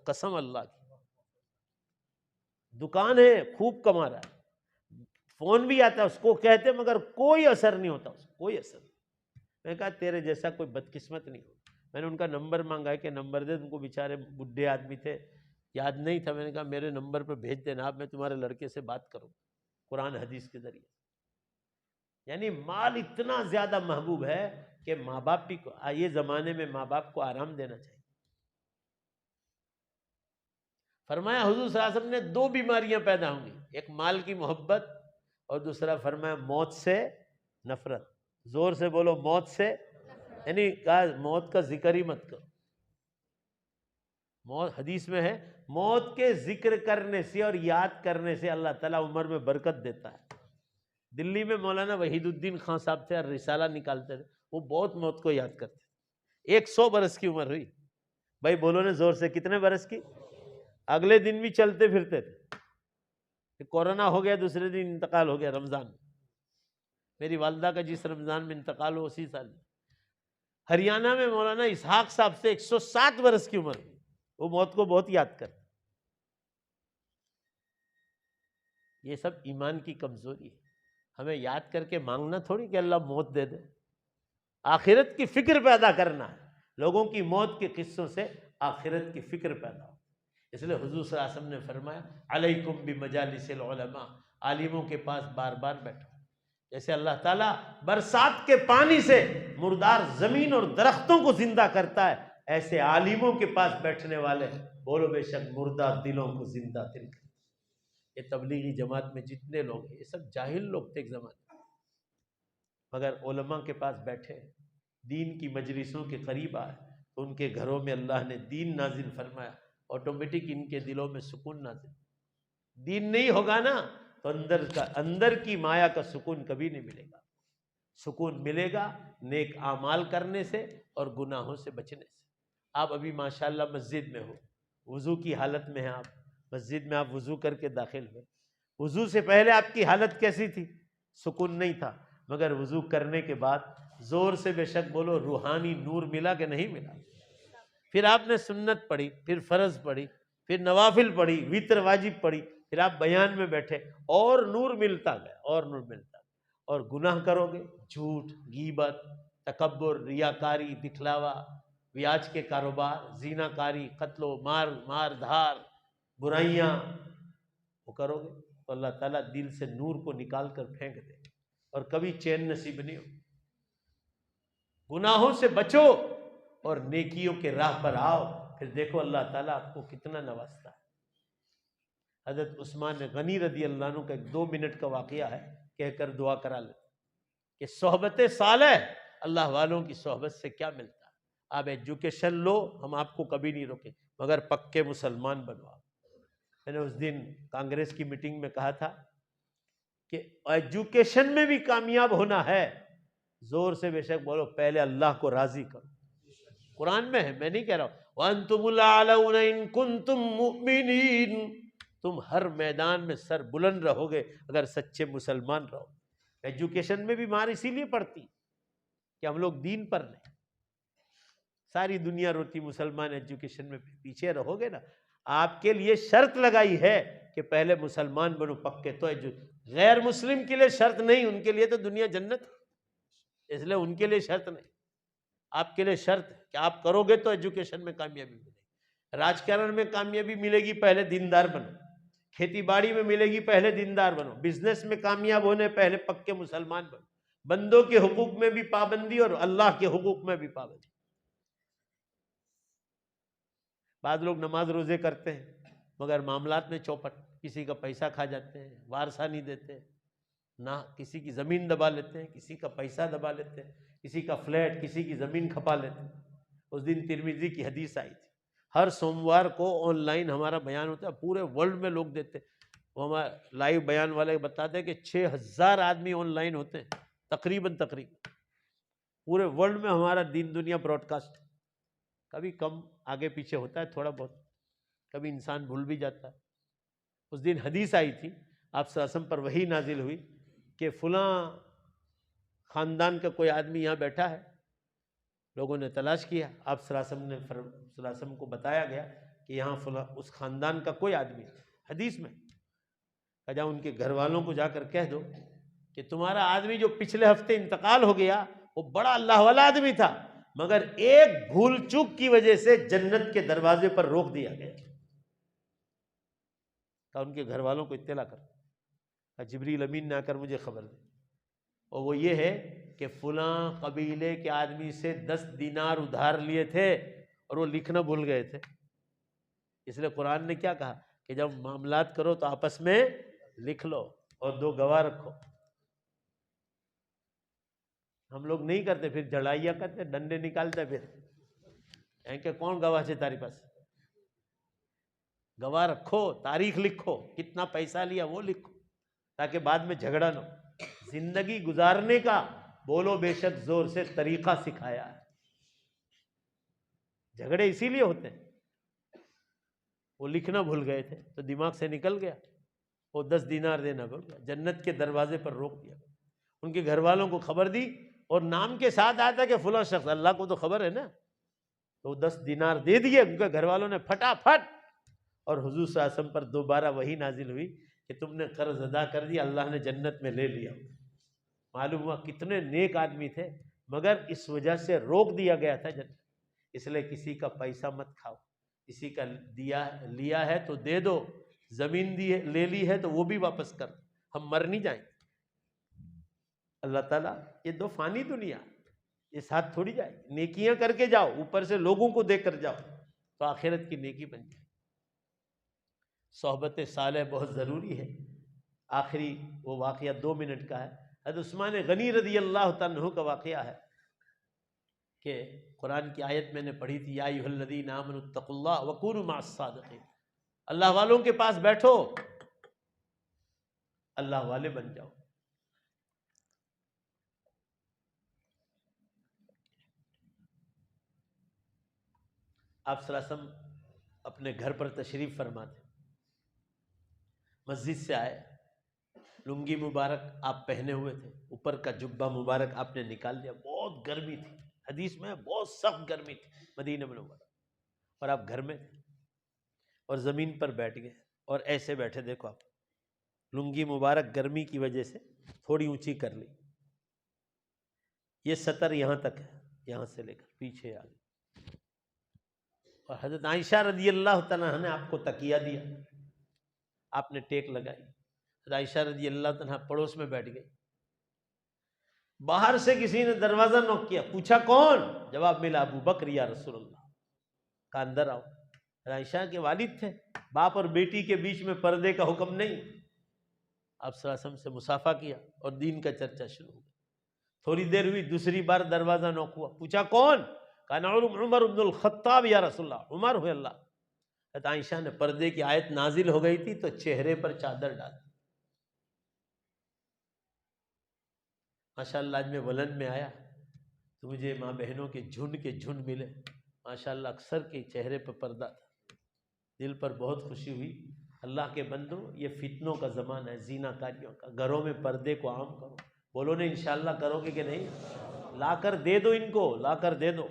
कसम अल्लाह की, दुकान है, खूब कमा रहा है, फोन भी आता है उसको, कहते मगर कोई असर नहीं होता उसको, कोई असर नहीं। मैंने कहा तेरे जैसा कोई बदकिस्मत नहीं हो। मैंने उनका नंबर मांगा है कि नंबर दे, उनको बेचारे बुढ़े आदमी थे, याद नहीं था। मैंने कहा मेरे नंबर पर भेज देना, आप मैं तुम्हारे लड़के से बात करूँ कुरान हदीस के जरिए। यानी माल इतना ज्यादा महबूब है कि माँ बाप भी, ये जमाने में माँ बाप को आराम देना चाहिए। फरमाया हुजूर सल्लल्लाहु अलैहि वसल्लम ने दो बीमारियां पैदा होंगी, एक माल की मोहब्बत और दूसरा फरमाया मौत से नफरत। जोर से बोलो, मौत से, यानी कहा मौत का जिक्र ही मत करो। मौत हदीस में है, मौत के जिक्र करने से और याद करने से अल्लाह ताला उम्र में बरकत देता है। दिल्ली में मौलाना वहीदुद्दीन खान साहब थे और रिसाला निकालते थे, वो बहुत मौत को याद करते थे। 100 बरस की उम्र हुई भाई, बोलो ने जोर से, कितने बरस की? अगले दिन भी चलते फिरते थे। कोरोना हो गया, दूसरे दिन इंतकाल हो गया रमजान में। मेरी वालदा का जिस रमजान में इंतकाल हो उसी साल। हरियाणा में मौलाना इसहाक साहब से 107 बरस की उम्र, वो मौत को बहुत याद करते। ये सब ईमान की कमजोरी है। हमें याद करके मांगना थोड़ी कि अल्लाह मौत दे दे, आखिरत की फिक्र पैदा करना है। लोगों की मौत के किस्सों से आखिरत की फिक्र पैदा हो। इसलिए हुजूर सल्लल्लाहु अलैहि वसल्लम ने फरमाया अलैकुम बिमजालिसिल उलमा, आलिमों के पास बार बार बैठो। जैसे अल्लाह ताला बरसात के पानी से मुर्दार जमीन और दरख्तों को जिंदा करता है, ऐसे आलिमों के पास बैठने वाले बोलो बेशक मुर्दा दिलों को जिंदा दिल करते। ये तबलीगी जमात में जितने लोग हैं ये सब जाहिल लोग थे एक जमाने, मगर उलमा के पास बैठे, दीन की मजलिसों के करीब आए तो उनके घरों में अल्लाह ने दीन नाजिल फरमाया, ऑटोमेटिक इनके दिलों में सुकून नाजिल। दीन नहीं होगा ना तो अंदर की माया का सुकून कभी नहीं मिलेगा। सुकून मिलेगा नेक आमाल करने से और गुनाहों से बचने से। आप अभी माशाल्लाह मस्जिद में हो, वुजू की हालत में है, आप मस्जिद में, आप वुजू करके दाखिल हुए। वुजू से पहले आपकी हालत कैसी थी? सुकून नहीं था, मगर वुजू करने के बाद जोर से बेशक बोलो रूहानी नूर मिला कि नहीं मिला? फिर आपने सुन्नत पढ़ी, फिर फर्ज पढ़ी, फिर नवाफिल पढ़ी, वित्र वाजिब पढ़ी, फिर आप बयान में बैठे और नूर मिलता गया और नूर मिलता गया। और गुनाह करोगे, झूठ, गीबत, तकब्बुर, रियाकारी, दिखलावा, ब्याज के कारोबार, जीनाकारी, कत्लो मार धार, बुराइयां वो करोगे तो अल्लाह ताला दिल से नूर को निकाल कर फेंक दे और कभी चैन नसीब नहीं हो। गुनाहों से बचो और नेकियों के राह पर आओ, फिर देखो अल्लाह ताला आपको कितना नवाजता है। हजरत उस्मान गनी रदी अल्लाह अन्हु का 2 मिनट का वाकया है, कहकर दुआ करा ले कि सोहबत सालेह, अल्लाह वालों की सोहबत से क्या मिलता है। आप एजुकेशन लो, हम आपको कभी नहीं रोके, मगर पक्के मुसलमान बनवाओ। मैंने उस दिन कांग्रेस की मीटिंग में कहा था कि एजुकेशन में भी कामयाब होना है, जोर से बेशक बोलो पहले अल्लाह को राजी करो। कुरान में है, मैं नहीं कह रहा हूं, वअंतुमुल आलऊना इन कुंतुम मुमिनीन, तुम हर मैदान में सर बुलंद रहोगे अगर सच्चे मुसलमान रहो। एजुकेशन में भी मार इसीलिए पड़ती कि हम लोग दीन पर लें। सारी दुनिया रोती मुसलमान एजुकेशन में पीछे रहोगे ना। आपके लिए शर्त लगाई है कि पहले मुसलमान बनो पक्के, तो गैर मुस्लिम के लिए शर्त नहीं, उनके लिए तो दुनिया जन्नत, इसलिए उनके लिए शर्त नहीं, आपके लिए शर्त है कि आप करोगे तो एजुकेशन में कामयाबी मिलेगी। राजकारण में कामयाबी मिलेगी पहले दीनदार बनो, खेती बाड़ी में मिलेगी पहले दीनदार बनो, बिजनेस में कामयाब होने पहले पक्के मुसलमान बनो, बंदों के हुकूक में भी पाबंदी और अल्लाह के हुकूक में भी पाबंदी। बाद लोग नमाज रोजे करते हैं मगर मामलात में चौपट, किसी का पैसा खा जाते हैं, वारसा नहीं देते ना, किसी की ज़मीन दबा लेते हैं, किसी का पैसा दबा लेते हैं, किसी का फ्लैट, किसी की ज़मीन खपा लेते हैं। उस दिन तिरमिजी की हदीस आई थी, हर सोमवार को ऑनलाइन हमारा बयान होता है, पूरे वर्ल्ड में लोग देते। वो हमारे लाइव बयान वाले बताते हैं कि 6000 आदमी ऑनलाइन होते हैं तकरीबन पूरे वर्ल्ड में हमारा दीन दुनिया ब्रॉडकास्ट। कभी कम आगे पीछे होता है थोड़ा बहुत, कभी इंसान भूल भी जाता है। उस दिन हदीस आई थी, आप सल्लल्लाहु अलैहि वसल्लम पर वही नाजिल हुई कि फलां ख़ानदान का कोई आदमी यहाँ बैठा है। लोगों ने तलाश किया, आप सल्लल्लाहु को बताया गया कि यहाँ फलां उस ख़ानदान का कोई आदमी। हदीस में कहा उनके घर वालों को जाकर कह दो कि तुम्हारा आदमी जो पिछले हफ्ते इंतकाल हो गया वो बड़ा अल्लाह वाला आदमी था, मगर एक भूल चूक की वजह से जन्नत के दरवाजे पर रोक दिया गया। तो उनके घर वालों को इत्तला कर, जिब्रील अमीन ने आकर मुझे खबर दी, और वो ये है कि फलां कबीले के आदमी से 10 दीनार उधार लिए थे और वो लिखना भूल गए थे। इसलिए कुरान ने क्या कहा कि जब मामलात करो तो आपस में लिख लो और 2 गवाह रखो। हम लोग नहीं करते, फिर झड़ाइया करते, डंडे निकालते, फिर कि कौन गवाह है तारी पास। गवाह रखो, तारीख लिखो, कितना पैसा लिया वो लिखो, ताकि बाद में झगड़ा न हो। जिंदगी गुजारने का बोलो बेशक जोर से तरीका सिखाया है। झगड़े इसीलिए होते हैं। वो लिखना भूल गए थे तो दिमाग से निकल गया, वो 10 दीनार देना भूल गया, जन्नत के दरवाजे पर रोक दिया। उनके घर वालों को खबर दी और नाम के साथ आया था कि फुला शख्स, अल्लाह को तो खबर है ना, तो 10 दीनार दे दिए। उनके घर वालों ने फटाफट, और हुजूर सल्लल्लाहु अलैहि वसल्लम पर दोबारा वही नाजिल हुई कि तुमने कर्ज अदा कर दिया, अल्लाह ने जन्नत में ले लिया। मालूम हुआ कितने नेक आदमी थे, मगर इस वजह से रोक दिया गया था जन्नत। इसलिए किसी का पैसा मत खाओ, किसी का लिया है तो दे दो, जमीन दी है ले ली है तो वो भी वापस कर दो, हम मर नहीं जाएंगे। अल्लाह ताला, ये 2 फानी दुनिया, ये साथ थोड़ी जाए। नेकियां करके जाओ, ऊपर से लोगों को देकर जाओ तो आखिरत की नेकी बन जाए। सोहबत सालेह बहुत ज़रूरी है। आखिरी वो वाक़या 2 मिनट का है। हज़रत उस्मान गनी रज़ी अल्लाह तआला अन्हु का वाक़या है कि कुरान की आयत मैंने पढ़ी थी, या अय्युहल्लज़ीना आमनुत्तक़ुल्लाह वकूनू मअस्सादिक़ीन। अल्लाह वालों के पास बैठो, अल्लाह वाले बन जाओ। आप सल्लल्लाहु अलैहि वसल्लम अपने घर पर तशरीफ़ फरमा थे, मस्जिद से आए, लुंगी मुबारक आप पहने हुए थे, ऊपर का जुब्बा मुबारक आपने निकाल दिया। बहुत गर्मी थी, हदीस में बहुत सख्त गर्मी थी मदीना मुनव्वरा, और आप घर में थे और ज़मीन पर बैठ गए और ऐसे बैठे। देखो आप, लुंगी मुबारक गर्मी की वजह से थोड़ी ऊंची कर ली, ये सतर यहाँ तक है, यहाँ से लेकर पीछे आ गई। और हज़रत आयशा रज़ी अल्लाह तआला ने आपको तकिया दिया, आपने टेक लगाई। हज़रत आयशा रज़ी अल्लाह तआला पड़ोस में बैठ गई। बाहर से किसी ने दरवाज़ा नॉक किया, पूछा कौन? जवाब मिला, अबू बकर या रसूलल्लाह। का अंदर आओ। आयशा के वालिद थे, बाप और बेटी के बीच में पर्दे का हुक्म नहीं। आप सल्लल्लाहु अलैहि वसल्लम से मुसाफा किया और दीन का चर्चा शुरू हो गया। थोड़ी देर हुई, दूसरी बार दरवाज़ा नॉक हुआ, पूछा कौन? कहा उमर इब्नुल खत्ताब या रसूलल्लाह, उमर हुए अल्लाह। आयशा ने, पर्दे की आयत नाजिल हो गई थी तो चेहरे पर चादर डाल। माशाअल्लाह आज मैं वलन में आया तो मुझे माँ बहनों के झुंड मिले। माशाअल्लाह अक्सर के चेहरे पर पर्दा था, दिल पर बहुत खुशी हुई। अल्लाह के बंदो, ये फितनों का ज़माना है, ज़ीनाकारियों का। घरों में पर्दे को आम करो। बोलो ने इंशाअल्लाह करोगे कि नहीं? लाकर दे दो इनको, लाकर दे दो।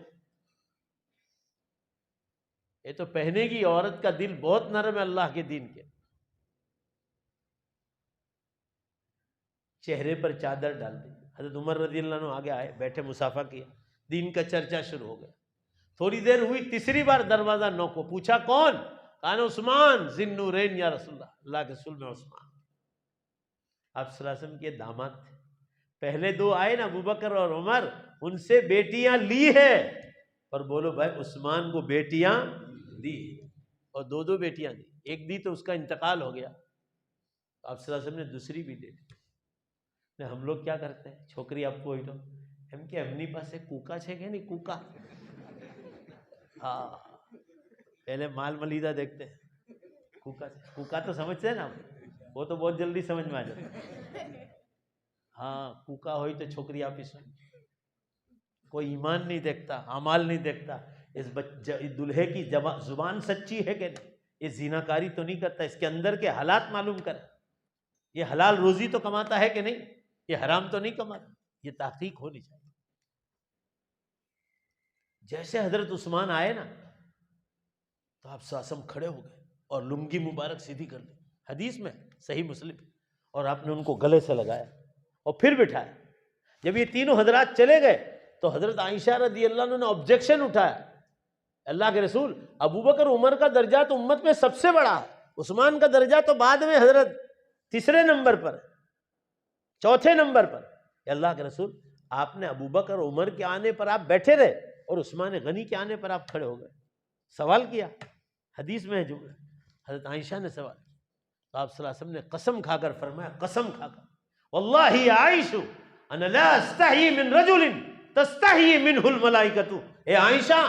ये तो पहनेगी, औरत का दिल बहुत नरम है अल्लाह के दीन के। चेहरे पर चादर डाल दी। हज़रत उमर रज़ियल्लाहु अन्हु आगे आए, बैठे, मुसाफा किया, दीन का चर्चा शुरू हो गया। थोड़ी देर हुई, तीसरी बार दरवाजा नॉक हुआ, पूछा कौन? कहा उस्मान ज़िन्नूरैन या रसूलल्लाह, अल्लाह के रसूल में उस्मान। आप सल्लल्लाहु अलैहि वसल्लम के दामाद थे। पहले 2 आए ना, अबू बकर और उमर, उनसे बेटियां ली है। और बोलो भाई, उस्मान को बेटियां दी, और 2 बेटियां दी। एक दी तो उसका इंतकाल हो गया, आप सल्लल्लाहु अलैहि वसल्लम ने दूसरी भी दे दी। हम लोग क्या करते हैं, छोकरी आपको ही तो हम के हमनी पास कूका छे के नहीं, कूका। हाँ, पहले माल मलीदा देखते हैं, कूका तो समझते हैं ना, वो तो बहुत जल्दी समझ में आ जाता है। हाँ, कूका हो तो छोकरी आप ही कोई ईमान नहीं देखता, अमाल नहीं देखता, इस दुल्हे की जुबान सच्ची है कि नहीं, ये जिनाकारी तो नहीं करता, इसके अंदर के हालात मालूम कर, ये हलाल रोजी तो कमाता है कि नहीं, ये हराम तो नहीं कमा रहा, ये तहकीक होनी चाहिए। जैसे हजरत उस्मान आए ना तो आप सासम खड़े हो गए और लुंगी मुबारक सीधी कर ली, हदीस में सही मुस्लिम, और आपने उनको गले से लगाया और फिर बिठाया। जब ये तीनों हजरात चले गए तो हजरत आयशा रदी अल्लाह अन्हा ने ऑब्जेक्शन उठाया, अल्लाह के रसूल, अबू बकर उमर का दर्जा तो उम्मत में सबसे बड़ा है, उस्मान का दर्जा तो बाद में हजरत तीसरे नंबर पर, चौथे नंबर पर। अल्लाह के रसूल, आपने अबू बकर उमर के आने पर आप बैठे रहे और उस्मान गनी के आने पर आप खड़े हो गए। सवाल किया, हदीस में है जुमला, हजरत आयशा ने सवाल, तो आप सल्लल्लाहु अलैहि वसल्लम ने कसम खाकर फरमाया, कसम खाकर, वल्लाही आयशु अना ला अस्तही मिन रजुलिन तस्तही मिनहुल मलाइकतु। ए आयशा,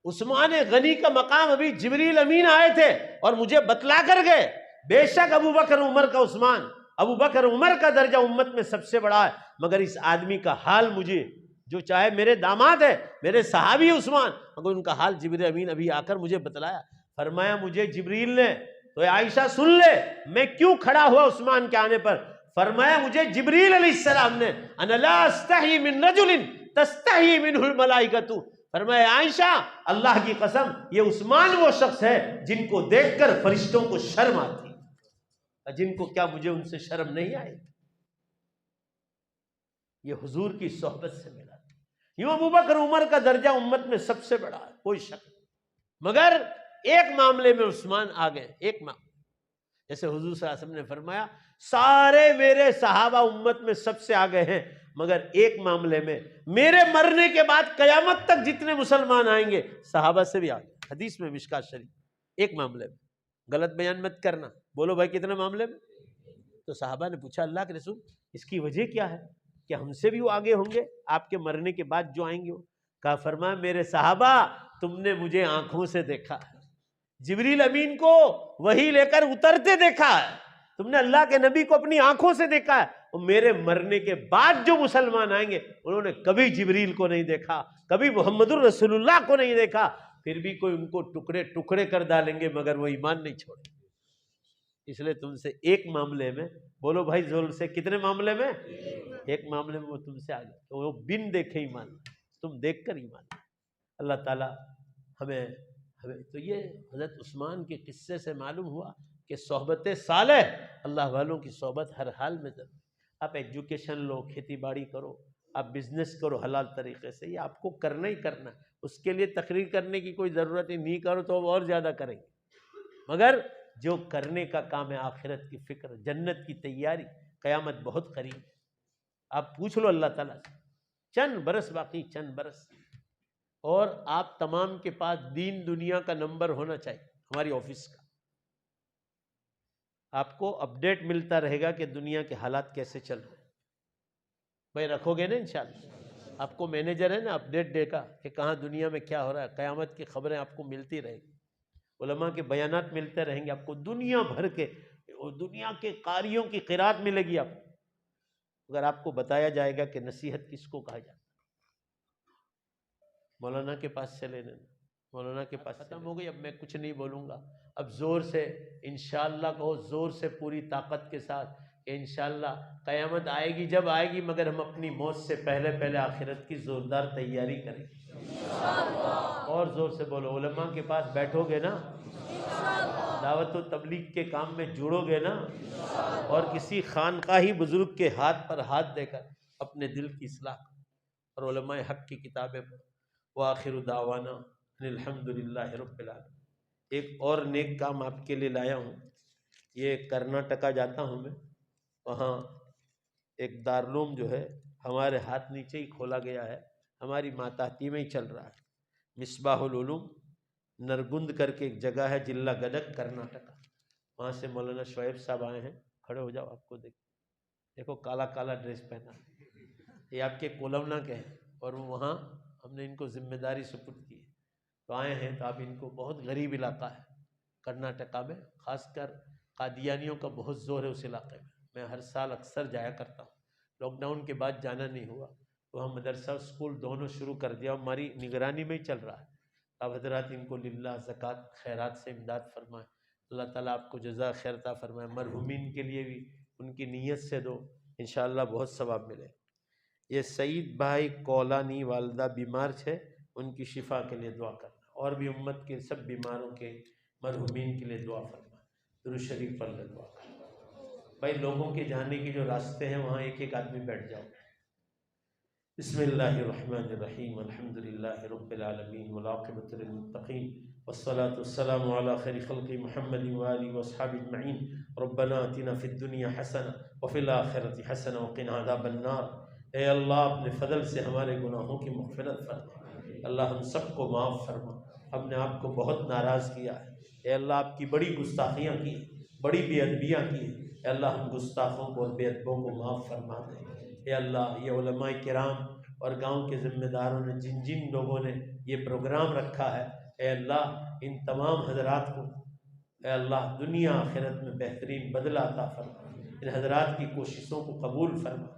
उस्मान गनी का मकाम अभी जिब्रील अमीन आए थे और मुझे बतला कर गए, बेशक अबू बकर उमर का उस्मान, अबू बकर उमर का दर्जा उम्मत में सबसे बड़ा है, मगर इस आदमी का हाल मुझे, जो चाहे मेरे दामाद है, मेरे सहाबी उस्मान, मगर उनका हाल जिब्रील अमीन अभी आकर मुझे बतलाया। फरमाया मुझे जिब्रील ने, तो आयशा सुन ले, मैं क्यों खड़ा हुआ उस्मान के आने पर। फरमाया मुझे जिब्रील अलैहिस्सलाम ने, अना ला अस्तही मिन रजुलिन तस्तही मिनहुल मलाइकतु। फरमाया आयशा, अल्लाह की कसम, ये उस्मान वो शख्स है जिनको देखकर फरिश्तों को शर्म आती, जिनको क्या मुझे उनसे शर्म नहीं आई। ये हुजूर की सोहबत से मिला। यूं अबू बकर उमर का दर्जा उम्मत में सबसे बड़ा है, कोई शक, मगर एक मामले में उस्मान आ गए, एक मामले, जैसे हुजूर सल्लल्लाहु अलैहि वसल्लम ने फरमाया सारे मेरे सहाबा उम्मत में सबसे आगे हैं, मगर एक मामले में मेरे मरने के बाद कयामत तक जितने मुसलमान आएंगे सहाबा से भी आगे। हदीस में मिशकात शरीफ, एक मामले में, गलत बयान मत करना, बोलो भाई कितने मामले में। तो सहाबा ने पूछा अल्लाह के रसूल, इसकी वजह क्या है, कि हमसे भी वो आगे होंगे आपके मरने के बाद जो आएंगे वो। कहा, फरमाया मेरे सहाबा, तुमने मुझे आंखों से देखा है, जिब्रील अमीन को वही लेकर उतरते देखा है, तुमने अल्लाह के नबी को अपनी आंखों से देखा है, और मेरे मरने के बाद जो मुसलमान आएंगे उन्होंने कभी जिब्रील को नहीं देखा, कभी मुहम्मदुर रसूलुल्लाह को नहीं देखा, फिर भी कोई उनको टुकड़े टुकड़े कर डालेंगे मगर वो ईमान नहीं छोड़े। इसलिए तुमसे एक मामले में, बोलो भाई जोर से, कितने मामले में, एक मामले में वो तुमसे आगे, तो वो बिन देखे ईमान, तुम देखकर ईमान। अल्लाह ताला हमें हमें तो ये हज़रत उस्मान के किस्से से मालूम हुआ कि सोहबत सालेह, अल्लाह वालों की सोहबत हर हाल में जरूरी। आप एजुकेशन लो, खेती बाड़ी करो, आप बिजनेस करो हलाल तरीके से, ये आपको करना ही करना है, उसके लिए तकरीर करने की कोई ज़रूरत नहीं करो तो और ज़्यादा करेंगे, मगर जो करने का काम है आखिरत की फिक्र, जन्नत की तैयारी, क़यामत बहुत करीब है। आप पूछ लो अल्लाह ताला से, चंद बरस बाकी, चंद बरस, और आप तमाम के पास दीन दुनिया का नंबर होना चाहिए, हमारी ऑफिस का, आपको अपडेट मिलता रहेगा कि दुनिया के हालात कैसे चल रहे हैं। भाई रखोगे ना इंशाल्लाह, आपको मैनेजर है ना अपडेट देगा कि कहाँ दुनिया में क्या हो रहा है, क़यामत की खबरें आपको मिलती रहेगी, उलमा के बयानात मिलते रहेंगे आपको, दुनिया भर के दुनिया के कारियों की क़िरात मिलेगी आपको, अगर आपको बताया जाएगा कि नसीहत किसको कहा जाता है। मौलाना के पास चले लेना, मौलाना के पास खत्म हो गई, अब मैं कुछ नहीं बोलूँगा, अब ज़ोर से इंशाअल्लाह कहो, ज़ोर से पूरी ताकत के साथ कि इंशाअल्लाह क़यामत आएगी जब आएगी, मगर हम अपनी मौत से पहले पहले आखिरत की ज़ोरदार तैयारी करेंगे। और ज़ोर से बोलो, उलमा के पास बैठोगे ना, दावत व तबलीग के काम में जुड़ोगे ना, और किसी खानकाही बुजुर्ग के हाथ पर हाथ देकर अपने दिल की इस्लाह और उलमाए हक़ की किताबें पढ़ो। व आखिरु दावाना अल्हम्दुलिल्लाहि रब्बिल आलमीन। एक और नेक काम आपके लिए लाया हूँ, ये कर्नाटका जाता हूँ मैं, वहाँ एक दारुलूम जो है हमारे हाथ नीचे ही खोला गया है, हमारी माताहती में ही चल रहा है, मिसबाहुल उलूम नरगुंद करके एक जगह है, जिला गदग कर्नाटका, वहाँ से मौलाना शुएब साहब आए हैं, खड़े हो जाओ, आपको देखो काला काला ड्रेस पहना, ये आपके कोलमना के हैं, और वहाँ हमने इनको जिम्मेदारी सुपुर्द की है, तो आए हैं। तो आप इनको, बहुत गरीब इलाका है कर्नाटका में, ख़ासकर कादियानियों का बहुत ज़ोर है उस इलाके में, मैं हर साल अक्सर जाया करता हूँ, लॉकडाउन के बाद जाना नहीं हुआ, तो हम मदरसा स्कूल दोनों शुरू कर दिया, हमारी निगरानी में ही चल रहा है। अब हज़रात इनको लिल्लाह ज़कात खैरात से इमदाद फरमाएँ, अल्लाह ताला आपको जज़ा खैर अता फरमाए, मरहुमीन के लिए भी उनकी नीयत से दो, इंशाअल्लाह बहुत सवाब मिले। ये सईद भाई कौलानी वालदा बीमार छे, उनकी शिफा के लिए दुआ करना, और भी उम्मत के सब बीमारों के मरहुमीन के लिए दुआ करना। दुरूद शरीफ पढ़ ले, दुआ करना। भाई लोगों के जाने के जो रास्ते हैं वहाँ एक एक आदमी बैठ जाओ। बिस्मिल्लाहिर्रहमानिर्रहीम, अल्हम्दुलिल्लाहि रब्बिल आलमीन, वल आक़िबतु लिल मुत्तक़ीन, वस्सलातु वस्सलामु अला खैरि खल्क़ि मुहम्मदिन व आलिहि व अस्हाबिहि अजमईन। रब्बना आतिना फिद दुनिया हसना व फिल आखिरति हसना व क़िना अज़ाबन नार। ए अल्लाह, अपने फ़ज़ल से हमारे गुनाहों की मग़फ़िरत फरमा। अल्लाह हम सबको माफ़ फरमा। हमने आपको बहुत नाराज़ किया है। ए अल्लाह, आपकी बड़ी गुस्ताखियाँ की, बड़ी बेअदबियाँ की। ए अल्लाह, हम गुस्ताखों को और बेअदबों को माफ़ फरमा दें। ए अल्लाह, ये उलमाए किराम और गांव के ज़िम्मेदारों ने जिन जिन लोगों ने ये प्रोग्राम रखा है, ए अल्लाह, इन तमाम हज़रात को ए अल्लाह दुनिया आखिरत में बेहतरीन बदला अता फरमा। इन हज़रात की कोशिशों को कबूल फरमा।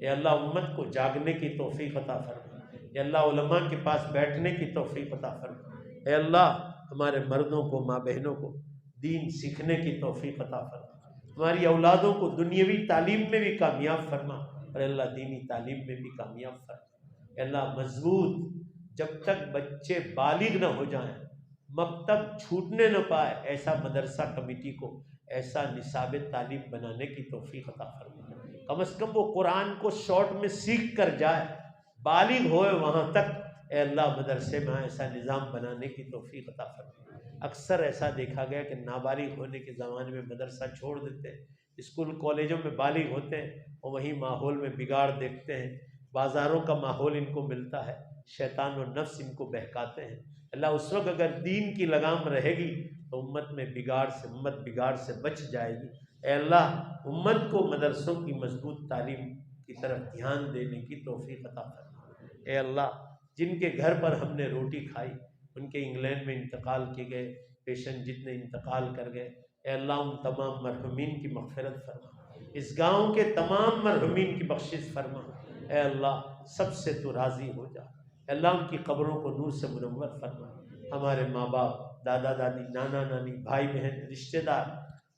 ए अल्लाह, उम्मत को जागने की तौफ़ीक़ अता फरमा। ए अल्लाह, उलमा के पास बैठने की तौफ़ीक़ अता फरमा। ए अल्लाह, हमारे मर्दों को, माँ बहनों को दीन सीखने की तौफ़ीक़ अता फरमा। हमारी औलादों को दुनियावी तालीम में भी कामयाब फरमा, और अल्लाह दीनी तालीम में भी कामयाब फरमा। अल्लाह मजबूत, जब तक बच्चे बालिग न हो जाएं, मकतब छूटने न पाए, ऐसा मदरसा कमेटी को ऐसा निसाब तालीम बनाने की तौफीक अता फरमा। कम से कम वो कुरान को शॉर्ट में सीख कर जाए, बालिग होए वहाँ तक। ए अल्लाह, मदरसे में ऐसा निज़ाम बनाने की तौफीक अता फरमा। अक्सर ऐसा देखा गया कि नाबालिग होने के ज़माने में मदरसा छोड़ देते हैं, स्कूल कॉलेजों में बालिग होते हैं और वहीं माहौल में बिगाड़ देखते हैं। बाज़ारों का माहौल इनको मिलता है, शैतान और नफ्स इनको बहकाते हैं। अल्लाह, उस वक्त अगर दीन की लगाम रहेगी तो उम्मत में बिगाड़ से, उम्मत बिगाड़ से बच जाएगी। ए अल्लाह, उम्मत को मदरसों की मजबूत तालीम की तरफ ध्यान देने की तौफीक अता फरमा। ए अल्लाह, जिनके घर पर हमने रोटी खाई, उनके इंग्लैंड में इंतकाल किए गए पेशेंट जितने इंतकाल कर गए, ए अल्लाह, उन तमाम मरहुमीन की मग़फ़िरत फरमा। इस गांव के तमाम मरहुमीन की बख्शिश फरमा। ए अल्लाह, सबसे तो राज़ी हो जा। अल्लाह, उनकी कब्रों को नूर से मुनव्वर फरमा। हमारे माँ बाप, दादा दादी, नाना नानी, भाई बहन, रिश्तेदार,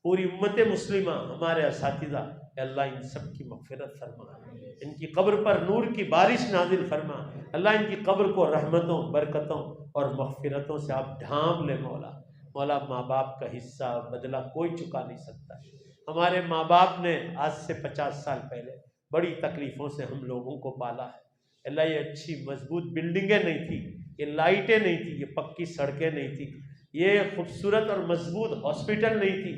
पूरी उम्मत मुस्लिमा, हमारे असातिज़ा, अल्लाह इन सब की मग़फ़िरत फरमा। इनकी कब्र पर नूर की बारिश नाजिल फरमा। अल्लाह, इनकी कब्र को रहमतों, बरकतों और मग़फ़िरतों से आप ढांप ले मौला। मौला, माँ बाप का हिस्सा बदला कोई चुका नहीं सकता। हमारे माँ बाप ने आज से 50 साल पहले बड़ी तकलीफ़ों से हम लोगों को पाला है। अल्लाह, ये अच्छी मजबूत बिल्डिंगें नहीं थी, ये लाइटें नहीं थी, ये पक्की सड़कें नहीं थी, ये खूबसूरत और मजबूत हॉस्पिटल नहीं थी,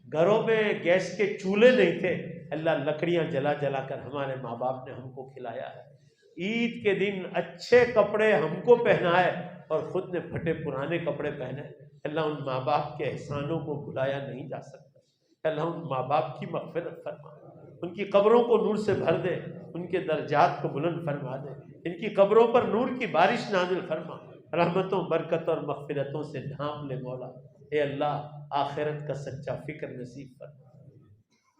घरों में गैस के चूल्हे नहीं थे। अल्लाह, लकड़ियाँ जला जला कर हमारे माँ बाप ने हमको खिलाया है। ईद के दिन अच्छे कपड़े हमको पहनाए और ख़ुद ने फटे पुराने कपड़े पहने। अल्लाह, उन माँ बाप के एहसानों को भुलाया नहीं जा सकता। अल्लाह, उन माँ बाप की मग़फ़िरत फरमा, उनकी कब्रों को नूर से भर दे, उनके दर्जात को बुलंद फरमा दे, इनकी कब्रों पर नूर की बारिश नाजिल फरमा, रहमतों, बरकत और मग़फ़िरतों से ढांप ले मौला। ए अल्लाह, आखिरत का सच्चा फ़िक्र नसीब फरमा।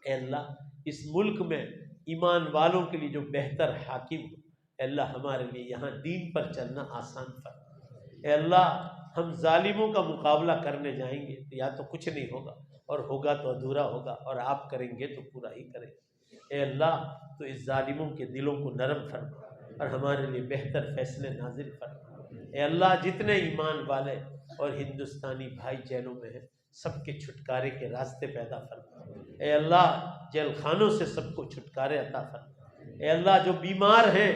ए अल्लाह, इस मुल्क में ईमान वालों के लिए जो बेहतर हाकिम हो, अल्लाह, हमारे लिए यहाँ दीन पर चलना आसान फरमा। ए अल्लाह, हम जालिमों का मुकाबला करने जाएंगे तो या तो कुछ नहीं होगा, और होगा तो अधूरा होगा, और आप करेंगे तो पूरा ही करेंगे। ए अल्लाह, तो इस जालिमों के दिलों को नरम फरमा और हमारे लिए बेहतर फैसले नाजिल फरमा। ए अल्लाह, जितने ईमान वाले और हिंदुस्तानी भाई जेलों में हैं, सबके छुटकारे के रास्ते पैदा फरमा। ए अल्लाह, जेल खानों से सबको छुटकारे अता फरमा। ए अल्लाह, जो बीमार हैं,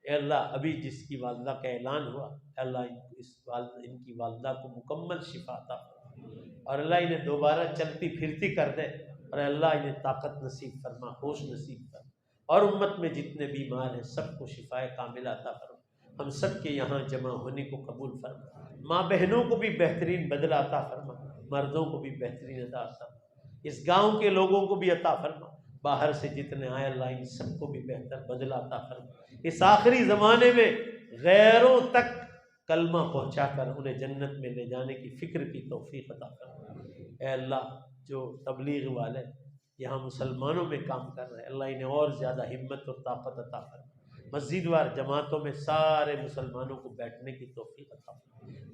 ए अल्लाह, अभी जिसकी वालदा का ऐलान हुआ, अल्लाह, इनकी वालदा को मुकम्मल शिफा अता फरमा, और अल्लाह इन्हें दोबारा चलती फिरती कर दे, और अल्लाह इन्हें ताकत नसीब फरमा, होश नसीब फरमा, और उम्मत में जितने बीमार हैं सबको शिफाए कामिला अता फरमा। हम सब के यहाँ जमा होने को कबूल फरमा। माँ बहनों को भी बेहतरीन बदला अता फरमा, मर्दों को भी बेहतरीन अता फरमा, इस गांव के लोगों को भी अता फरमा, बाहर से जितने आए, अल्लाह इन सबको भी बेहतर बदला अता फरमा। इस आखिरी ज़माने में गैरों तक कलमा पहुँचाकर उन्हें जन्नत में ले जाने की फ़िक्र की तौफ़ीक़ अता फरमा। ए अल्लाह, जो तबलीग वाले यहाँ मुसलमानों में काम कर रहे हैं, अल्लाह इन्हें और ज़्यादा हिम्मत और ताकत अता फरमा। मस्जिदवार जमातों में सारे मुसलमानों को बैठने की तौफ़ीक़ अता फरमा।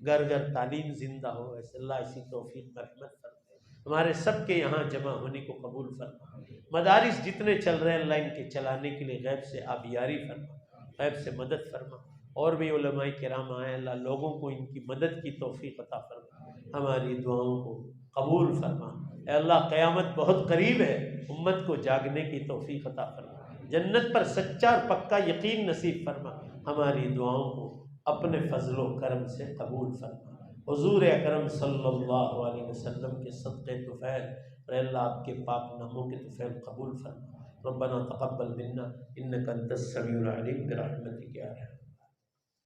घर घर तालीम ज़िंदा हो, ऐसे अल्लाह इसी तौफ़ीक़ में रहमत फरमा। हमारे सबके यहाँ जमा होने को कबूल फरमा। मदारिस जितने चल रहे हैं लाइन के चलाने के लिए गैब से आप यारी फरमा, गैब से मदद फरमा। और भी उलमाए किराम आए, अल्लाह लोगों को इनकी मदद की तौफीक अता फरमा, हमारी दुआओं को कबूल फरमा। ऐ अल्लाह क़यामत बहुत करीब है, उम्मत को जागने की तौफीक अता फरमा, जन्नत पर सच्चा और पक्का यकीन नसीब फरमा, हमारी दुआओं को अपने फजलो करम से कबूल फरमा। हुज़ूर अकरम सल्लल्लाहु अलैहि वसल्लम के सदक़े तुफ़ैल और अल्लाह आपके पाक नामों के तुफ़ैल कबूल फरमा। रब्बना तक़ब्बल मिन्ना इन्नका अंतस समीउल अलीम बिरहमतिका या